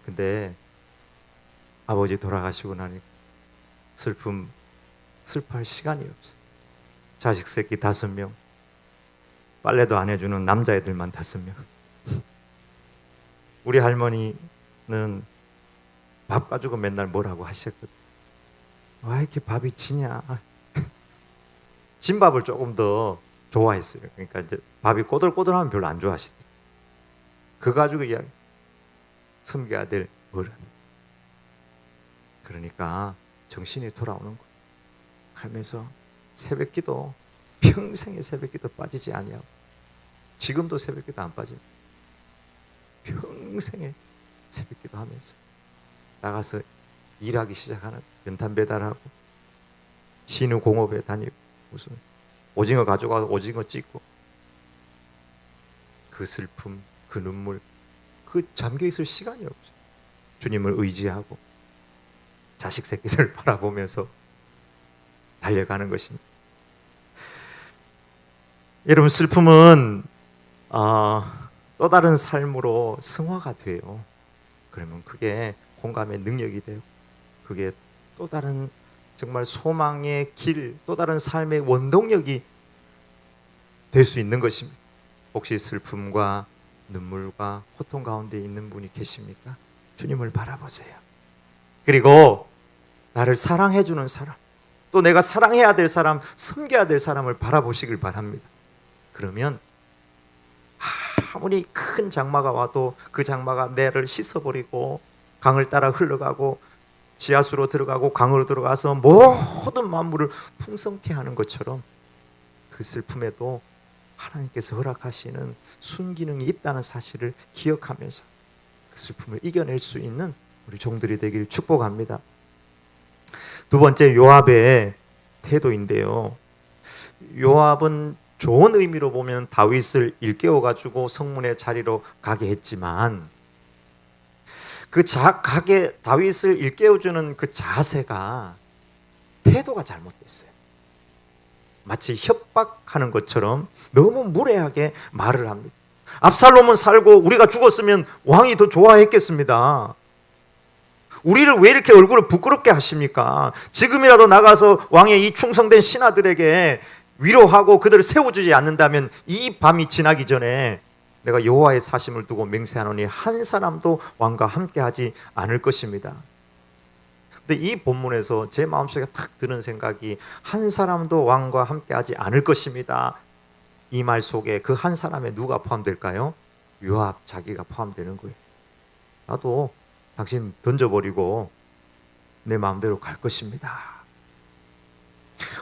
근데 아버지 돌아가시고 나니까 슬퍼할 시간이 없어. 자식 새끼 5명, 빨래도 안 해주는 남자애들만 5명. 우리 할머니는 밥 가지고 맨날 뭐라고 하셨거든. 왜 이렇게 밥이 지냐. 진밥을 조금 더 좋아했어요. 그러니까 이제 밥이 꼬들꼬들하면 별로 안 좋아하시더라고요. 그거 가지고 이야기, 섬겨야 될 어른. 그러니까 정신이 돌아오는 거예요. 하면서 새벽기도, 평생에 새벽기도 빠지지 아니하고, 지금도 새벽기도 안 빠집니다. 평생에 새벽기도 하면서 나가서 일하기 시작하는, 연탄 배달하고 신우 공업에 다니고, 무슨 오징어 가져가서 오징어 찢고, 그 슬픔, 그 눈물, 그 잠겨있을 시간이 없어요. 주님을 의지하고 자식 새끼들 바라보면서 달려가는 것입니다. 여러분, 슬픔은 또 다른 삶으로 승화가 돼요. 그러면 그게 공감의 능력이 되고, 그게 또 다른 정말 소망의 길, 또 다른 삶의 원동력이 될 수 있는 것입니다. 혹시 슬픔과 눈물과 고통 가운데 있는 분이 계십니까? 주님을 바라보세요. 그리고 나를 사랑해 주는 사람, 또 내가 사랑해야 될 사람, 섬겨야 될 사람을 바라보시길 바랍니다. 그러면 아무리 큰 장마가 와도 그 장마가 내를 씻어버리고 강을 따라 흘러가고 지하수로 들어가고 강으로 들어가서 모든 만물을 풍성케 하는 것처럼, 그 슬픔에도 하나님께서 허락하시는 순기능이 있다는 사실을 기억하면서 그 슬픔을 이겨낼 수 있는 우리 종들이 되길 축복합니다. 두 번째, 요압의 태도인데요. 요압은 좋은 의미로 보면 다윗을 일깨워 가지고 성문의 자리로 가게 했지만, 가게 다윗을 일깨워주는 그 자세가, 태도가 잘못됐어요. 마치 협박하는 것처럼 너무 무례하게 말을 합니다. 압살롬은 살고 우리가 죽었으면 왕이 더 좋아했겠습니다. 우리를 왜 이렇게 얼굴을 부끄럽게 하십니까? 지금이라도 나가서 왕의 이 충성된 신하들에게 위로하고 그들을 세워주지 않는다면 이 밤이 지나기 전에 내가 여호와의 사심을 두고 맹세하노니 한 사람도 왕과 함께하지 않을 것입니다. 근데 이 본문에서 제 마음속에 탁 드는 생각이, 한 사람도 왕과 함께하지 않을 것입니다. 이 말 속에 그 한 사람에 누가 포함될까요? 요압 자기가 포함되는 거예요. 나도 당신 던져버리고 내 마음대로 갈 것입니다.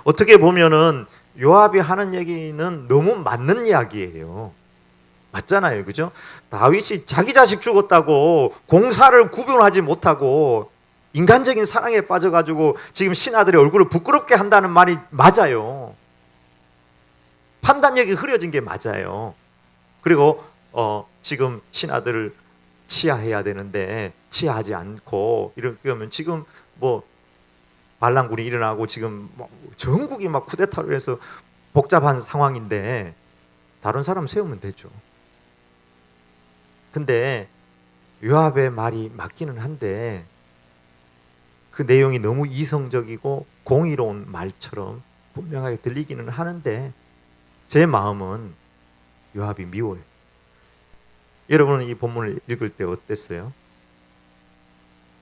어떻게 보면은 요압이 하는 얘기는 너무 맞는 이야기예요. 맞잖아요, 그죠? 다윗이 자기 자식 죽었다고 공사를 구분하지 못하고 인간적인 사랑에 빠져가지고 지금 신하들의 얼굴을 부끄럽게 한다는 말이 맞아요. 판단력이 흐려진 게 맞아요. 그리고 지금 신하들을 치하해야 되는데 치하하지 않고, 이러면 지금 뭐 반란군이 일어나고 지금 전국이 막 쿠데타로 해서 복잡한 상황인데 다른 사람 세우면 되죠. 근데 요압의 말이 맞기는 한데 그 내용이 너무 이성적이고 공의로운 말처럼 분명하게 들리기는 하는데, 제 마음은 요압이 미워요. 여러분은 이 본문을 읽을 때 어땠어요?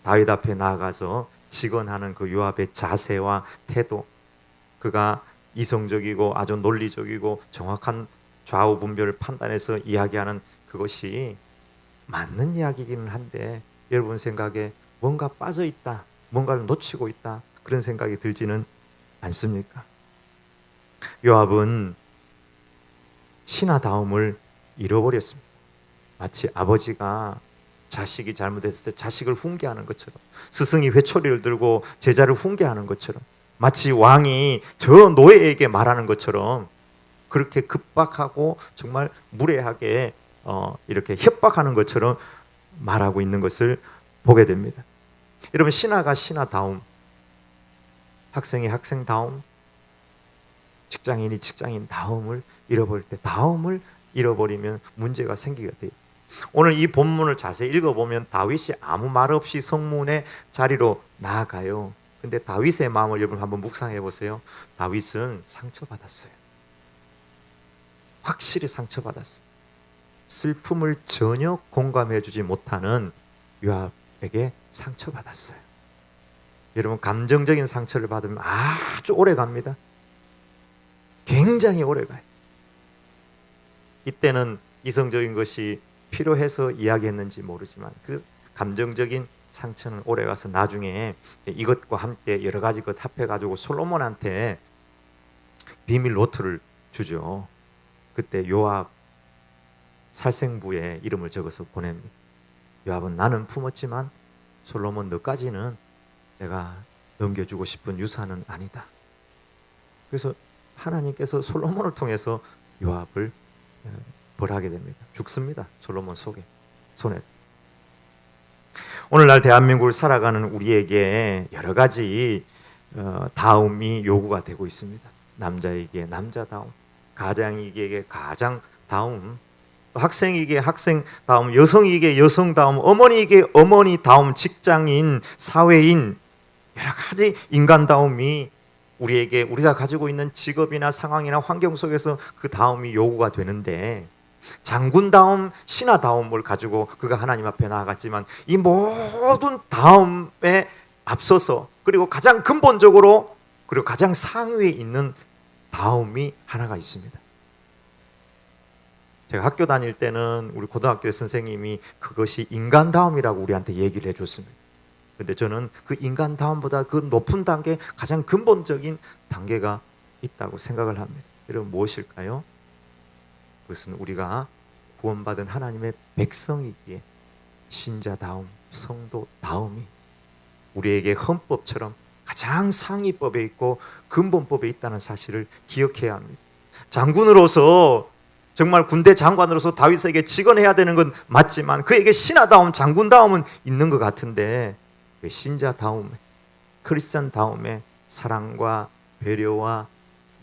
다윗 앞에 나아가서 직언하는 그 요압의 자세와 태도, 그가 이성적이고 아주 논리적이고 정확한 좌우 분별을 판단해서 이야기하는 그것이 맞는 이야기이기는 한데, 여러분 생각에 뭔가 빠져있다, 뭔가를 놓치고 있다, 그런 생각이 들지는 않습니까? 요압은 신하다움을 잃어버렸습니다. 마치 아버지가 자식이 잘못했을 때 자식을 훈계하는 것처럼, 스승이 회초리를 들고 제자를 훈계하는 것처럼, 마치 왕이 저 노예에게 말하는 것처럼 그렇게 급박하고 정말 무례하게 이렇게 협박하는 것처럼 말하고 있는 것을 보게 됩니다. 여러분, 신하가 신하다움, 학생이 학생다움, 직장인이 직장인다움을 잃어버릴 때, 다움을 잃어버리면 문제가 생기게 돼요. 오늘 이 본문을 자세히 읽어보면 다윗이 아무 말 없이 성문의 자리로 나아가요. 근데 다윗의 마음을 여러분 한번 묵상해 보세요. 다윗은 상처받았어요. 확실히 상처받았어요. 슬픔을 전혀 공감해 주지 못하는 요압에게 상처받았어요. 여러분, 감정적인 상처를 받으면 아주 오래 갑니다. 굉장히 오래 가요. 이때는 이성적인 것이 필요해서 이야기했는지 모르지만 그 감정적인 상처는 오래 가서 나중에 이것과 함께 여러 가지 것 합해가지고 솔로몬한테 비밀 노트를 주죠. 그때 요압 살생부에 이름을 적어서 보냅니다. 요압은 나는 품었지만 솔로몬 너까지는 내가 넘겨주고 싶은 유산은 아니다. 그래서 하나님께서 솔로몬을 통해서 요압을 벌하게 됩니다. 죽습니다. 솔로몬 손에. 오늘날 대한민국을 살아가는 우리에게 여러 가지 다움이 요구가 되고 있습니다. 남자에게 남자다움, 가장에게 가장다움, 학생에게 학생다움, 여성에게 여성다움, 어머니에게 어머니다움, 직장인, 사회인, 여러 가지 인간다움이 우리에게 우리가 가지고 있는 직업이나 상황이나 환경 속에서 그 다움이 요구가 되는데, 장군다움, 신하다움을 가지고 그가 하나님 앞에 나아갔지만 이 모든 다움에 앞서서, 그리고 가장 근본적으로, 그리고 가장 상위에 있는 다움이 하나가 있습니다. 제가 학교 다닐 때는 우리 고등학교 선생님이 그것이 인간다움이라고 우리한테 얘기를 해줬습니다. 근데 저는 그 인간다움보다 그 높은 단계, 가장 근본적인 단계가 있다고 생각을 합니다. 여러분, 무엇일까요? 그것은 우리가 구원받은 하나님의 백성이기에 신자다움, 성도다움이 우리에게 헌법처럼 가장 상위법에 있고 근본법에 있다는 사실을 기억해야 합니다. 장군으로서, 정말 군대 장관으로서 다윗에게 직언해야 되는 건 맞지만 그에게 신하다움, 장군다움은 있는 것 같은데 그 신자다움, 크리스찬다움의 사랑과 배려와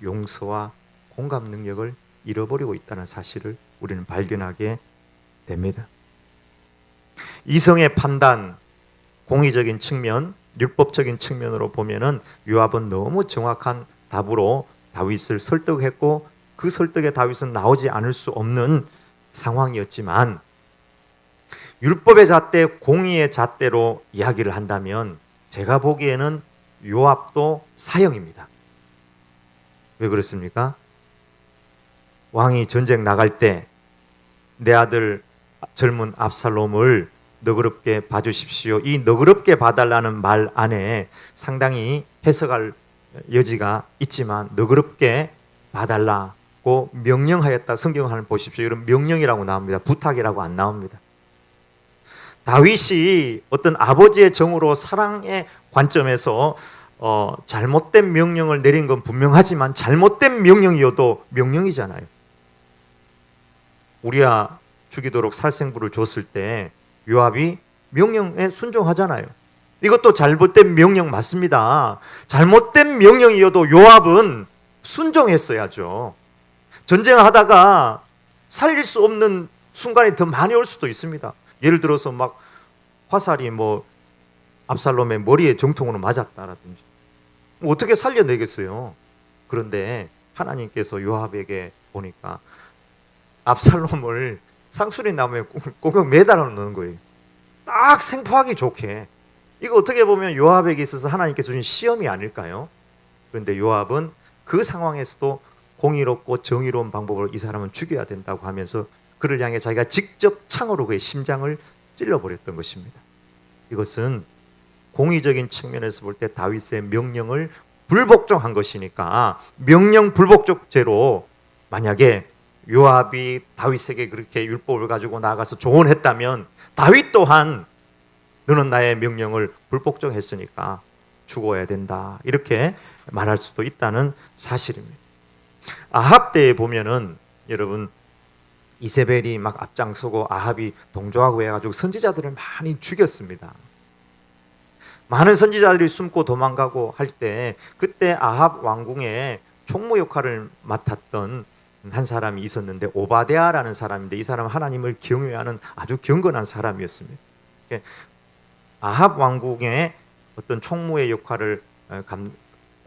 용서와 공감 능력을 잃어버리고 있다는 사실을 우리는 발견하게 됩니다. 이성의 판단, 공의적인 측면, 율법적인 측면으로 보면은 요압은 너무 정확한 답으로 다윗을 설득했고 그 설득에 다윗은 나오지 않을 수 없는 상황이었지만, 율법의 잣대, 공의의 잣대로 이야기를 한다면 제가 보기에는 요압도 사형입니다. 왜 그렇습니까? 왕이 전쟁 나갈 때 내 아들 젊은 압살롬을 너그럽게 봐주십시오, 이 너그럽게 봐달라는 말 안에 상당히 해석할 여지가 있지만 너그럽게 봐달라고 명령하였다. 성경을 보십시오. 이런 명령이라고 나옵니다. 부탁이라고 안 나옵니다. 다윗이 어떤 아버지의 정으로 사랑의 관점에서 잘못된 명령을 내린 건 분명하지만 잘못된 명령이어도 명령이잖아요. 우리야 죽이도록 살생부를 줬을 때 요압이 명령에 순종하잖아요. 이것도 잘못된 명령 맞습니다. 잘못된 명령이어도 요압은 순종했어야죠. 전쟁하다가 살릴 수 없는 순간이 더 많이 올 수도 있습니다. 예를 들어서 막 화살이 압살롬의 머리에 정통으로 맞았다라든지 어떻게 살려내겠어요. 그런데 하나님께서 요압에게 보니까 압살롬을 상수리 나무에 꼭 매달아 놓는 거예요. 딱 생포하기 좋게. 이거 어떻게 보면 요압에게 있어서 하나님께서 주신 시험이 아닐까요? 그런데 요압은 그 상황에서도 공의롭고 정의로운 방법으로 이 사람은 죽여야 된다고 하면서 그를 향해 자기가 직접 창으로 그의 심장을 찔러버렸던 것입니다. 이것은 공의적인 측면에서 볼 때 다윗의 명령을 불복종한 것이니까, 명령 불복종죄로 만약에 요압이 다윗에게 그렇게 율법을 가지고 나가서 조언했다면 다윗 또한 너는 나의 명령을 불복종했으니까 죽어야 된다, 이렇게 말할 수도 있다는 사실입니다. 아합 때에 보면은 여러분 이세벨이 막 앞장서고 아합이 동조하고 해가지고 선지자들을 많이 죽였습니다. 많은 선지자들이 숨고 도망가고 할 때 그때 아합 왕궁의 총무 역할을 맡았던 한 사람이 있었는데 오바댜라는 사람인데 이 사람은 하나님을 경외하는 아주 경건한 사람이었습니다. 아합 왕궁의 어떤 총무의 역할을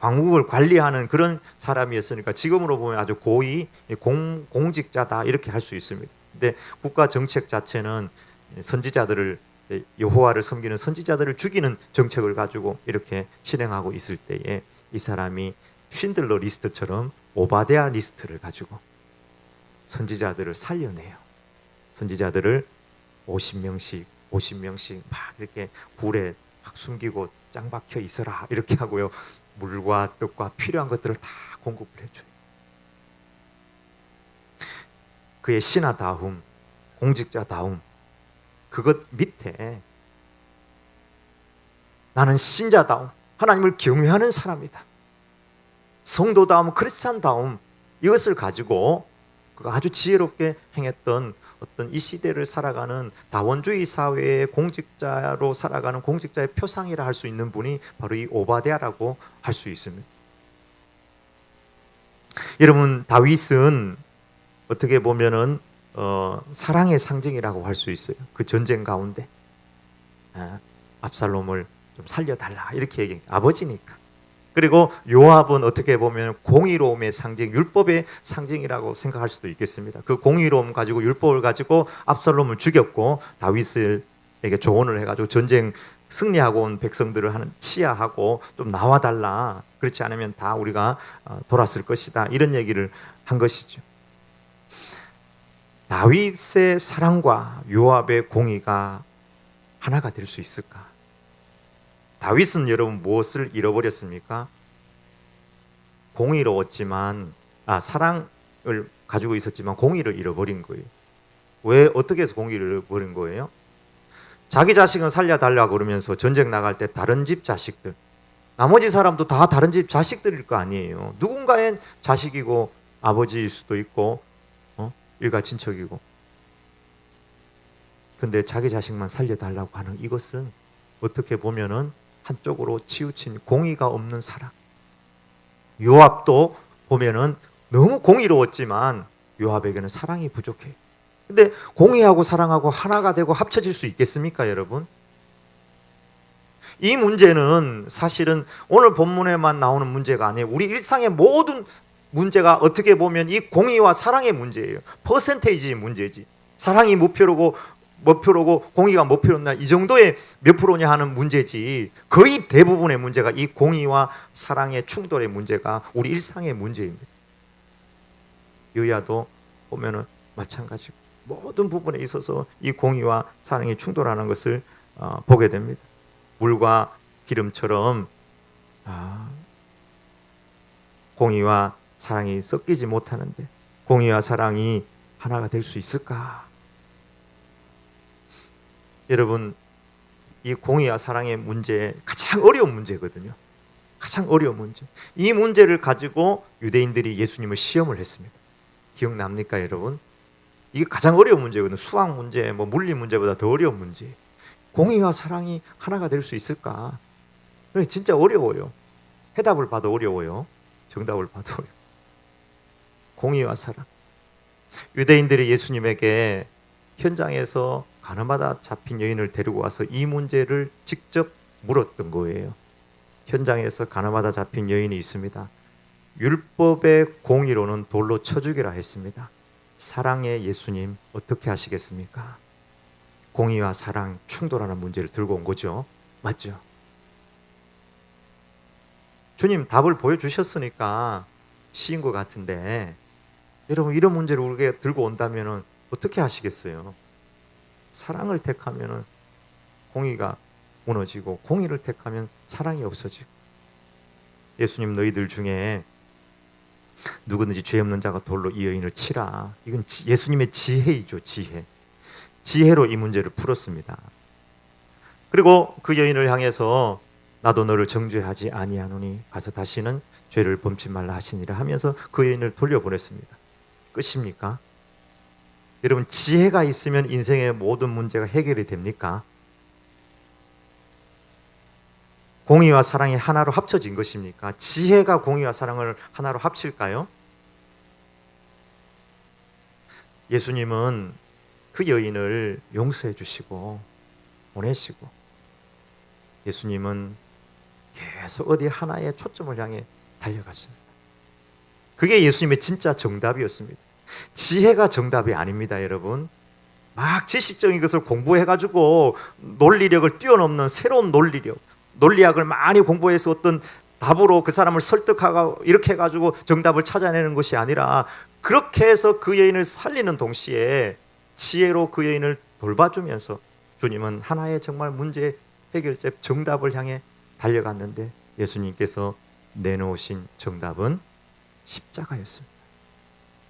왕국을 관리하는 그런 사람이었으니까 지금으로 보면 아주 고위 공직자다 이렇게 할 수 있습니다. 근데 국가 정책 자체는 선지자들을 여호와를 섬기는 선지자들을 죽이는 정책을 가지고 이렇게 실행하고 있을 때에 이 사람이 쉰들러 리스트처럼 오바댜 리스트를 가지고 선지자들을 살려내요. 선지자들을 50명씩 막 이렇게 불에 막 숨기고 짱 박혀 있어라 이렇게 하고요. 물과 떡과 필요한 것들을 다 공급을 해줘요. 그의 신하다움, 공직자다움 그것 밑에 나는 신자다움, 하나님을 경외하는 사람이다. 성도다움, 크리스찬다움 이것을 가지고 아주 지혜롭게 행했던 어떤 이 시대를 살아가는 다원주의 사회의 공직자로 살아가는 공직자의 표상이라 할 수 있는 분이 바로 이 오바댜라고 할 수 있습니다. 여러분 다윗은 어떻게 보면은 사랑의 상징이라고 할 수 있어요. 그 전쟁 가운데 압살롬을 좀 살려달라 이렇게 얘기해요. 아버지니까. 그리고 요압은 어떻게 보면 공의로움의 상징, 율법의 상징이라고 생각할 수도 있겠습니다. 그 공의로움 가지고 율법을 가지고 압살롬을 죽였고 다윗에게 조언을 해가지고 전쟁 승리하고 온 백성들을 치하하고 좀 나와달라. 그렇지 않으면 다 우리가 돌았을 것이다. 이런 얘기를 한 것이죠. 다윗의 사랑과 요압의 공의가 하나가 될 수 있을까? 다윗은 여러분 무엇을 잃어버렸습니까? 공의로웠지만 사랑을 가지고 있었지만 공의를 잃어버린 거예요. 왜 어떻게 해서 공의를 잃어버린 거예요? 자기 자식은 살려달라고 그러면서 전쟁 나갈 때 다른 집 자식들 나머지 사람도 다 다른 집 자식들일 거 아니에요. 누군가의 자식이고 아버지일 수도 있고 일가 친척이고 근데 자기 자식만 살려달라고 하는 이것은 어떻게 보면은 한쪽으로 치우친 공의가 없는 사랑. 요압도 보면은 너무 공의로웠지만 요압에게는 사랑이 부족해요. 근데 공의하고 사랑하고 하나가 되고 합쳐질 수 있겠습니까, 여러분? 이 문제는 사실은 오늘 본문에만 나오는 문제가 아니에요. 우리 일상의 모든 문제가 어떻게 보면 이 공의와 사랑의 문제예요. 퍼센테이지 문제지. 사랑이 몇 표로고 공의가 몇 표로냐 이 정도의 몇 프로냐 하는 문제지 거의 대부분의 문제가 이 공의와 사랑의 충돌의 문제가 우리 일상의 문제입니다. 여야도 보면은 마찬가지고 모든 부분에 있어서 이 공의와 사랑이 충돌하는 것을 보게 됩니다. 물과 기름처럼 공의와 사랑이 섞이지 못하는데 공의와 사랑이 하나가 될 수 있을까? 여러분 이 공의와 사랑의 문제 가장 어려운 문제거든요. 가장 어려운 문제. 이 문제를 가지고 유대인들이 예수님을 시험을 했습니다. 기억납니까 여러분? 이게 가장 어려운 문제거든요. 수학 문제, 물리 문제보다 더 어려운 문제. 공의와 사랑이 하나가 될 수 있을까? 진짜 어려워요. 해답을 봐도 어려워요. 정답을 봐도 어려워요. 공의와 사랑. 유대인들이 예수님에게 현장에서 가늠하다 잡힌 여인을 데리고 와서 이 문제를 직접 물었던 거예요. 현장에서 가늠하다 잡힌 여인이 있습니다. 율법의 공의로는 돌로 쳐 죽이라 했습니다. 사랑의 예수님 어떻게 하시겠습니까? 공의와 사랑 충돌하는 문제를 들고 온 거죠. 맞죠? 주님 답을 보여주셨으니까 쉬운 것 같은데 여러분 이런 문제를 우리가 들고 온다면 어떻게 하시겠어요? 사랑을 택하면 공의가 무너지고 공의를 택하면 사랑이 없어지고 예수님 너희들 중에 누구든지 죄 없는 자가 돌로 이 여인을 치라. 이건 예수님의 지혜이죠. 지혜로 이 문제를 풀었습니다. 그리고 그 여인을 향해서 나도 너를 정죄하지 아니하노니 가서 다시는 죄를 범치 말라 하시니라 하면서 그 여인을 돌려보냈습니다. 끝입니까? 여러분 지혜가 있으면 인생의 모든 문제가 해결이 됩니까? 공의와 사랑이 하나로 합쳐진 것입니까? 지혜가 공의와 사랑을 하나로 합칠까요? 예수님은 그 여인을 용서해 주시고 보내시고, 예수님은 계속 어디 하나의 초점을 향해 달려갔습니다. 그게 예수님의 진짜 정답이었습니다. 지혜가 정답이 아닙니다, 여러분. 막 지식적인 것을 공부해가지고 논리력을 뛰어넘는 새로운 논리학을 많이 공부해서 어떤 답으로 그 사람을 설득하고 이렇게 해가지고 정답을 찾아내는 것이 아니라, 그렇게 해서 그 여인을 살리는 동시에 지혜로 그 여인을 돌봐주면서 주님은 하나의 정말 문제 해결책 정답을 향해 달려갔는데, 예수님께서 내놓으신 정답은 십자가였습니다.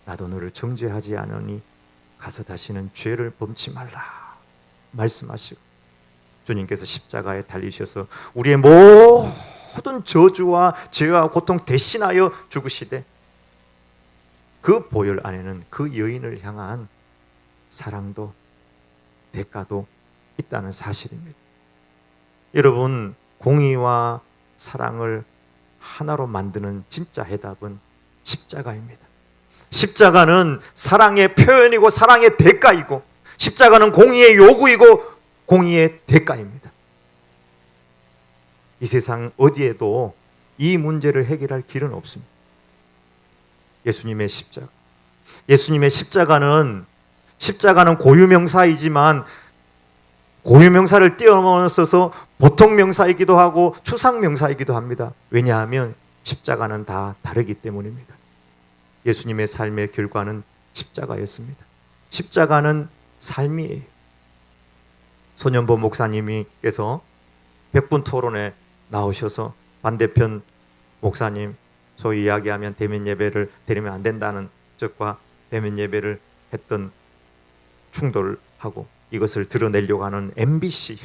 나도 너를 정죄하지 않으니 가서 다시는 죄를 범치 말라 말씀하시고, 주님께서 십자가에 달리셔서 우리의 모든 저주와 죄와 고통 대신하여 죽으시되, 그 보혈 안에는 그 여인을 향한 사랑도 대가도 있다는 사실입니다. 여러분, 공의와 사랑을 하나로 만드는 진짜 해답은 십자가입니다. 십자가는 사랑의 표현이고 사랑의 대가이고, 십자가는 공의의 요구이고 공의의 대가입니다. 이 세상 어디에도 이 문제를 해결할 길은 없습니다. 예수님의 십자가는 고유명사이지만 고유명사를 뛰어넘어서 보통명사이기도 하고 추상명사이기도 합니다. 왜냐하면 십자가는 다 다르기 때문입니다. 예수님의 삶의 결과는 십자가였습니다. 십자가는 삶이에요. 손연보 목사님께서 백분 토론에 나오셔서 반대편 목사님, 소위 이야기하면 대면 예배를 드리면 안 된다는 쪽과 대면 예배를 했던 충돌을 하고, 이것을 드러내려고 하는 MBC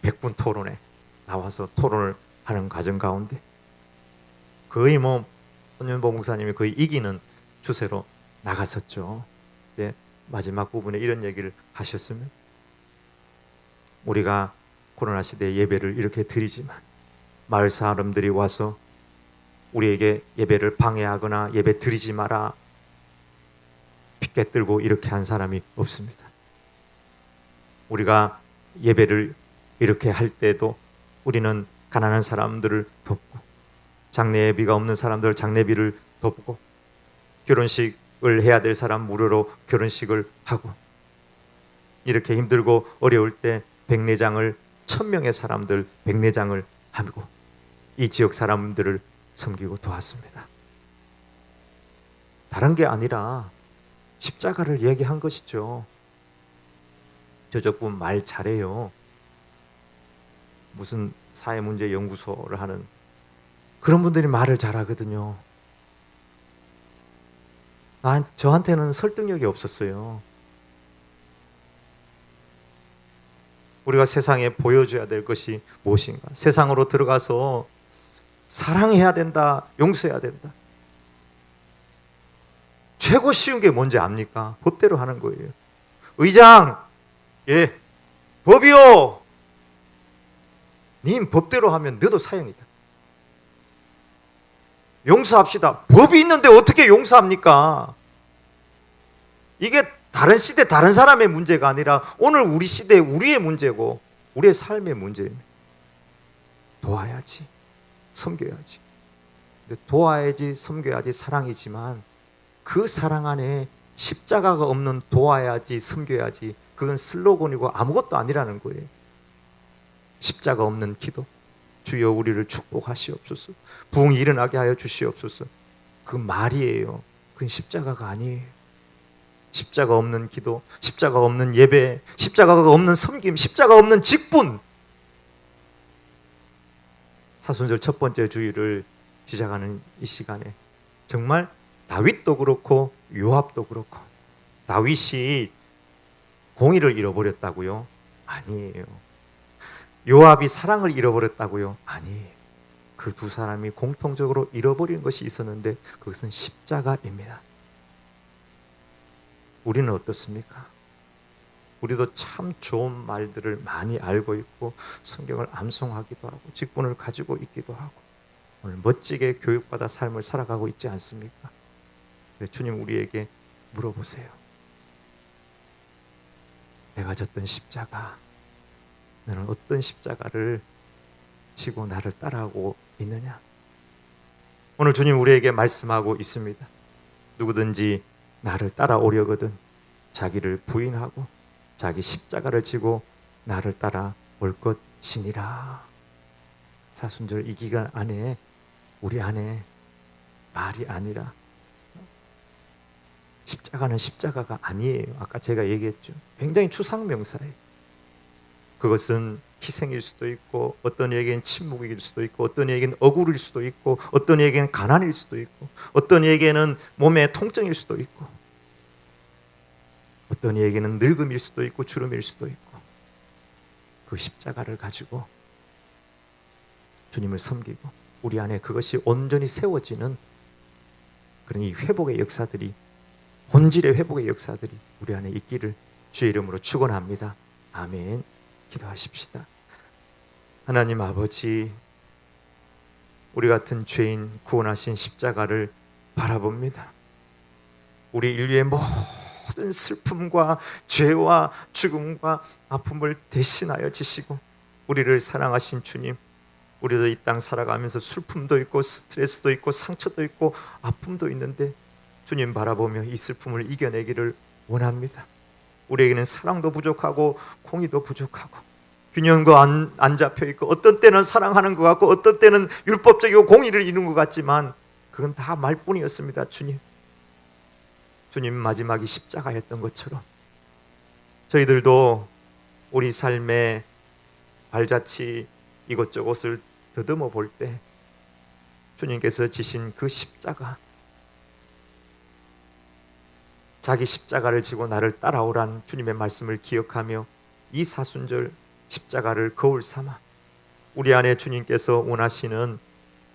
백분 토론에 나와서 토론을 하는 과정 가운데 거의 손연보 목사님이 거의 이기는 추세로 나갔었죠. 네, 마지막 부분에 이런 얘기를 하셨습니다. 우리가 코로나 시대에 예배를 이렇게 드리지만 마을 사람들이 와서 우리에게 예배를 방해하거나 예배 드리지 마라 핏대 들고 이렇게 한 사람이 없습니다. 우리가 예배를 이렇게 할 때도 우리는 가난한 사람들을 돕고, 장례비가 없는 사람들 장례비를 돕고, 결혼식을 해야 될 사람 무료로 결혼식을 하고, 이렇게 힘들고 어려울 때 백내장을 1000명의 사람들 백내장을 하고 이 지역 사람들을 섬기고 도왔습니다. 다른 게 아니라 십자가를 얘기한 것이죠. 저분 말 잘해요. 무슨 사회문제연구소를 하는 그런 분들이 말을 잘하거든요. 저한테는 설득력이 없었어요. 우리가 세상에 보여줘야 될 것이 무엇인가? 세상으로 들어가서 사랑해야 된다, 용서해야 된다. 최고 쉬운 게 뭔지 압니까? 법대로 하는 거예요. 의장, 예, 법이요. 님 법대로 하면 너도 사형이다. 용서합시다. 법이 있는데 어떻게 용서합니까? 이게 다른 시대 다른 사람의 문제가 아니라 오늘 우리 시대 우리의 문제고 우리의 삶의 문제입니다. 도와야지, 섬겨야지. 근데 도와야지, 섬겨야지 사랑이지만 그 사랑 안에 십자가가 없는 도와야지, 섬겨야지, 그건 슬로건이고 아무것도 아니라는 거예요. 십자가 없는 기도, 주여 우리를 축복하시옵소서, 부흥이 일어나게 하여 주시옵소서, 그 말이에요. 그건 십자가가 아니에요. 십자가 없는 기도, 십자가 없는 예배, 십자가가 없는 섬김, 십자가 없는 직분. 사순절 첫 번째 주일을 시작하는 이 시간에 정말 다윗도 그렇고 요압도 그렇고, 다윗이 공의를 잃어버렸다고요? 아니에요. 요압이 사랑을 잃어버렸다고요? 아니에요. 그 두 사람이 공통적으로 잃어버린 것이 있었는데 그것은 십자가입니다. 우리는 어떻습니까? 우리도 참 좋은 말들을 많이 알고 있고 성경을 암송하기도 하고 직분을 가지고 있기도 하고 오늘 멋지게 교육받아 삶을 살아가고 있지 않습니까? 주님 우리에게 물어보세요. 내가 졌던 십자가, 너는 어떤 십자가를 지고 나를 따라오고 있느냐? 오늘 주님 우리에게 말씀하고 있습니다. 누구든지 나를 따라오려거든 자기를 부인하고 자기 십자가를 지고 나를 따라올 것이니라. 사순절 이 기간 안에 우리 안에 말이 아니라 십자가는 십자가가 아니에요. 아까 제가 얘기했죠. 굉장히 추상명사예요. 그것은 희생일 수도 있고 어떤 이에게는 침묵일 수도 있고 어떤 이에게는 억울일 수도 있고 어떤 이에게는 가난일 수도 있고 어떤 이에게는 몸의 통증일 수도 있고 어떤 이에게는 늙음일 수도 있고 주름일 수도 있고 그 십자가를 가지고 주님을 섬기고 우리 안에 그것이 온전히 세워지는 그런 이 회복의 역사들이 본질의 회복의 역사들이 우리 안에 있기를 주의 이름으로 축원합니다. 아멘. 기도하십시다. 하나님 아버지, 우리 같은 죄인 구원하신 십자가를 바라봅니다. 우리 인류의 모든 슬픔과 죄와 죽음과 아픔을 대신하여 지시고 우리를 사랑하신 주님, 우리도 이 땅 살아가면서 슬픔도 있고 스트레스도 있고 상처도 있고 아픔도 있는데 주님 바라보며 이 슬픔을 이겨내기를 원합니다. 우리에게는 사랑도 부족하고 공의도 부족하고 균형도 안 잡혀있고 어떤 때는 사랑하는 것 같고 어떤 때는 율법적이고 공의를 이루는 것 같지만 그건 다 말뿐이었습니다. 주님 마지막이 십자가였던 것처럼 저희들도 우리 삶의 발자취 이것저것을 더듬어 볼 때 주님께서 지신 그 십자가, 자기 십자가를 지고 나를 따라오란 주님의 말씀을 기억하며 이 사순절 십자가를 거울 삼아 우리 안에 주님께서 원하시는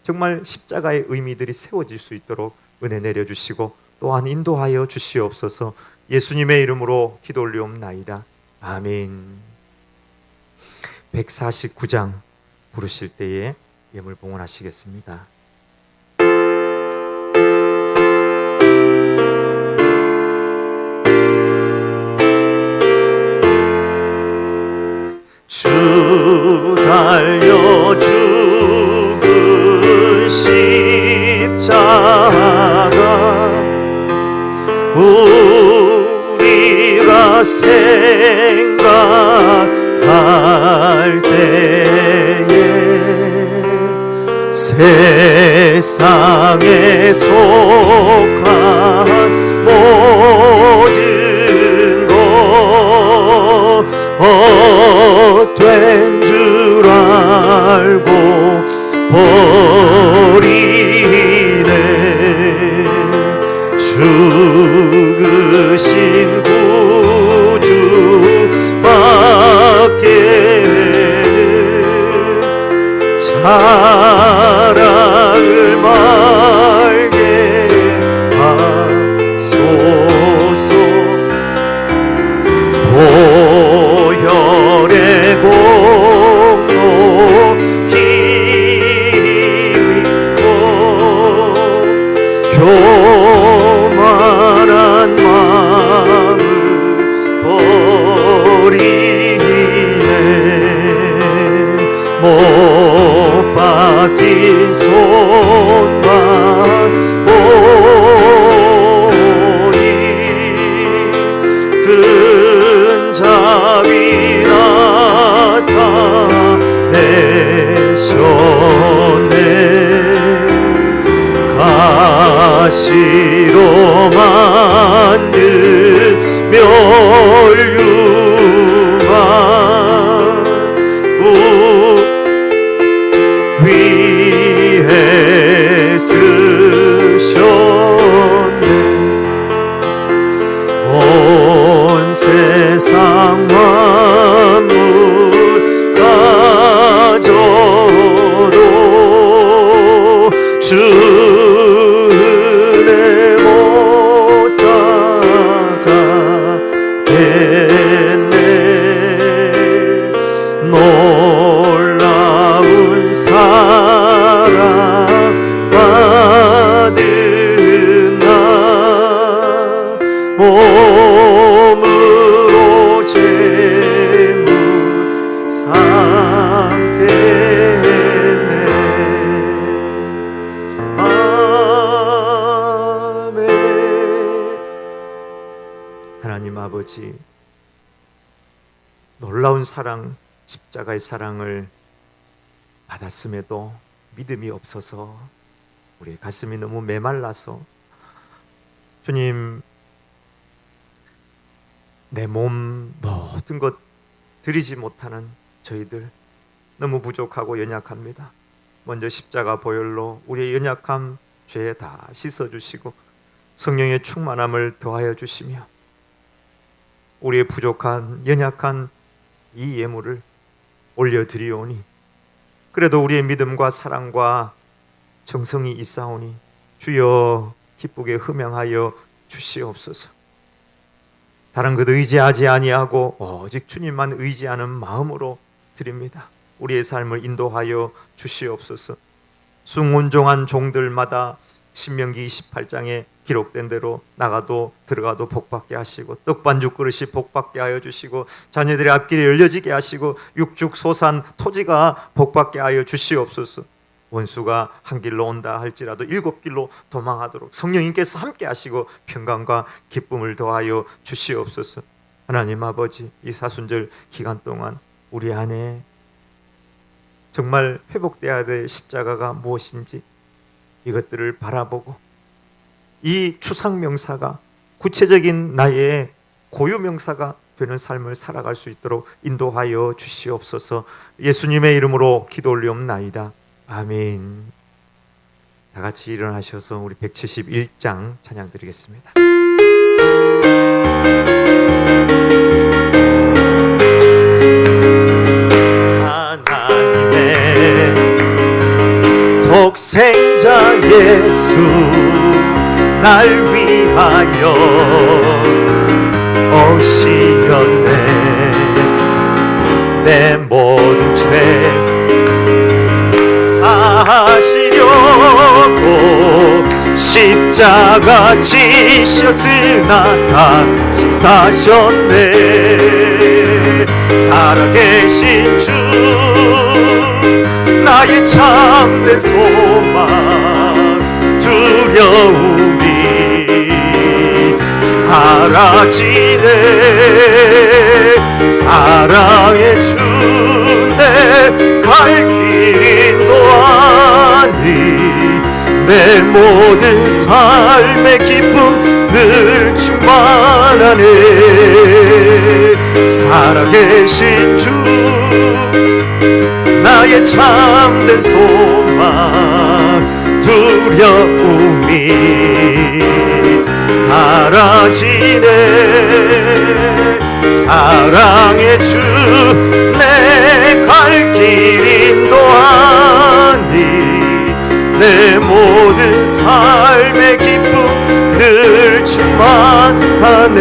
정말 십자가의 의미들이 세워질 수 있도록 은혜 내려주시고 또한 인도하여 주시옵소서. 예수님의 이름으로 기도 올리옵나이다. 아멘. 149장 부르실 때에 예물 봉헌하시겠습니다. 주 달려 죽은 십자가 우리가 생각할 때에 세상에 속한 모든 것 헛된 줄 알고 버리네. 죽으신 구주밖에는 자랑을 말게 하소서. 보혈의 공로 힘있고 교만한 마음을 버리네. 못 박힌 손만 보이 근자비 나타내셨네. 가시로 만든 멸류관 위에 쓰셨네. 온 세상 만물 가져도 주 은혜 못 따가겠네. 하나님 아버지, 놀라운 사랑, 십자가의 사랑을 받았음에도 믿음이 없어서 우리의 가슴이 너무 메말라서 주님, 내 몸 모든 것 드리지 못하는 저희들 너무 부족하고 연약합니다. 먼저 십자가 보혈로 우리의 연약함, 죄 다 씻어주시고 성령의 충만함을 더하여 주시며 우리의 부족한 연약한 이 예물을 올려드리오니 그래도 우리의 믿음과 사랑과 정성이 있사오니 주여 기쁘게 흠양하여 주시옵소서. 다른 것 의지하지 아니하고 오직 주님만 의지하는 마음으로 드립니다. 우리의 삶을 인도하여 주시옵소서. 숭온종한 종들마다 신명기 28장에 기록된 대로 나가도 들어가도 복받게 하시고 떡반죽 그릇이 복받게 하여 주시고 자녀들의 앞길이 열려지게 하시고 육축소산 토지가 복받게 하여 주시옵소서. 원수가 한 길로 온다 할지라도 7길로 도망하도록 성령님께서 함께 하시고 평강과 기쁨을 더하여 주시옵소서. 하나님 아버지, 이 사순절 기간 동안 우리 안에 정말 회복되어야 될 십자가가 무엇인지 이것들을 바라보고 이 추상명사가 구체적인 나의 고유명사가 되는 삶을 살아갈 수 있도록 인도하여 주시옵소서. 예수님의 이름으로 기도 올리옵나이다. 아멘. 다 같이 일어나셔서 우리 171장 찬양 드리겠습니다. 하나님의 독생자 예수 날 위하여 오시었네. 내 모든 죄 사시려고 십자가 지셨으나 다시 사셨네. 살아계신 주 나의 참된 소망 두려움이 사라지네. 사랑의 주 내 갈 길 인도하니 내 모든 삶의 기쁨 늘 충만하네. 살아계신 주 나의 참된 소망 두려움이 사라지네. 사랑의 주 내 갈 길 인도하니 내 모든 삶의 기쁨 늘 충만하네.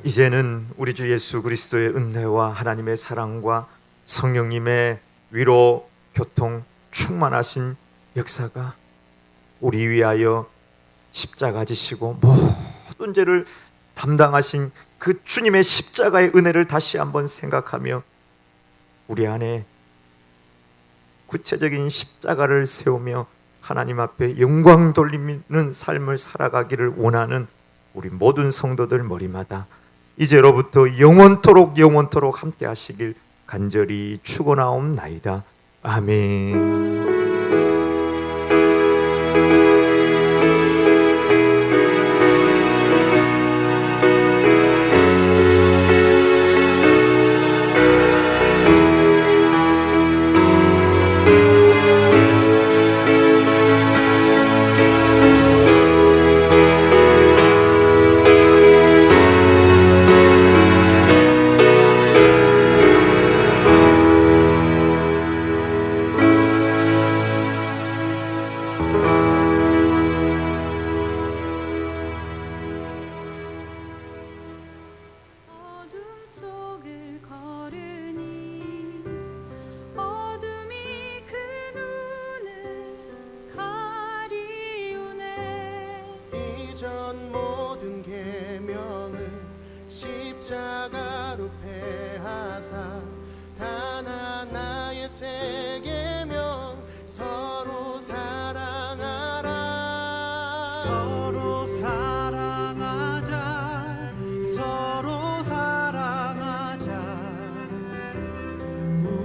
이제는 우리 주 예수 그리스도의 은혜와 하나님의 사랑과 성령님의 위로, 교통, 충만하신 역사가 우리 위하여 십자가 지시고 모든 죄를 담당하신 그 주님의 십자가의 은혜를 다시 한번 생각하며 우리 안에 구체적인 십자가를 세우며 하나님 앞에 영광 돌리는 삶을 살아가기를 원하는 우리 모든 성도들 머리마다 이제로부터 영원토록 함께 하시길 간절히 축원하옵나이다. 아멘. 모든 계명을 십자가로 패하사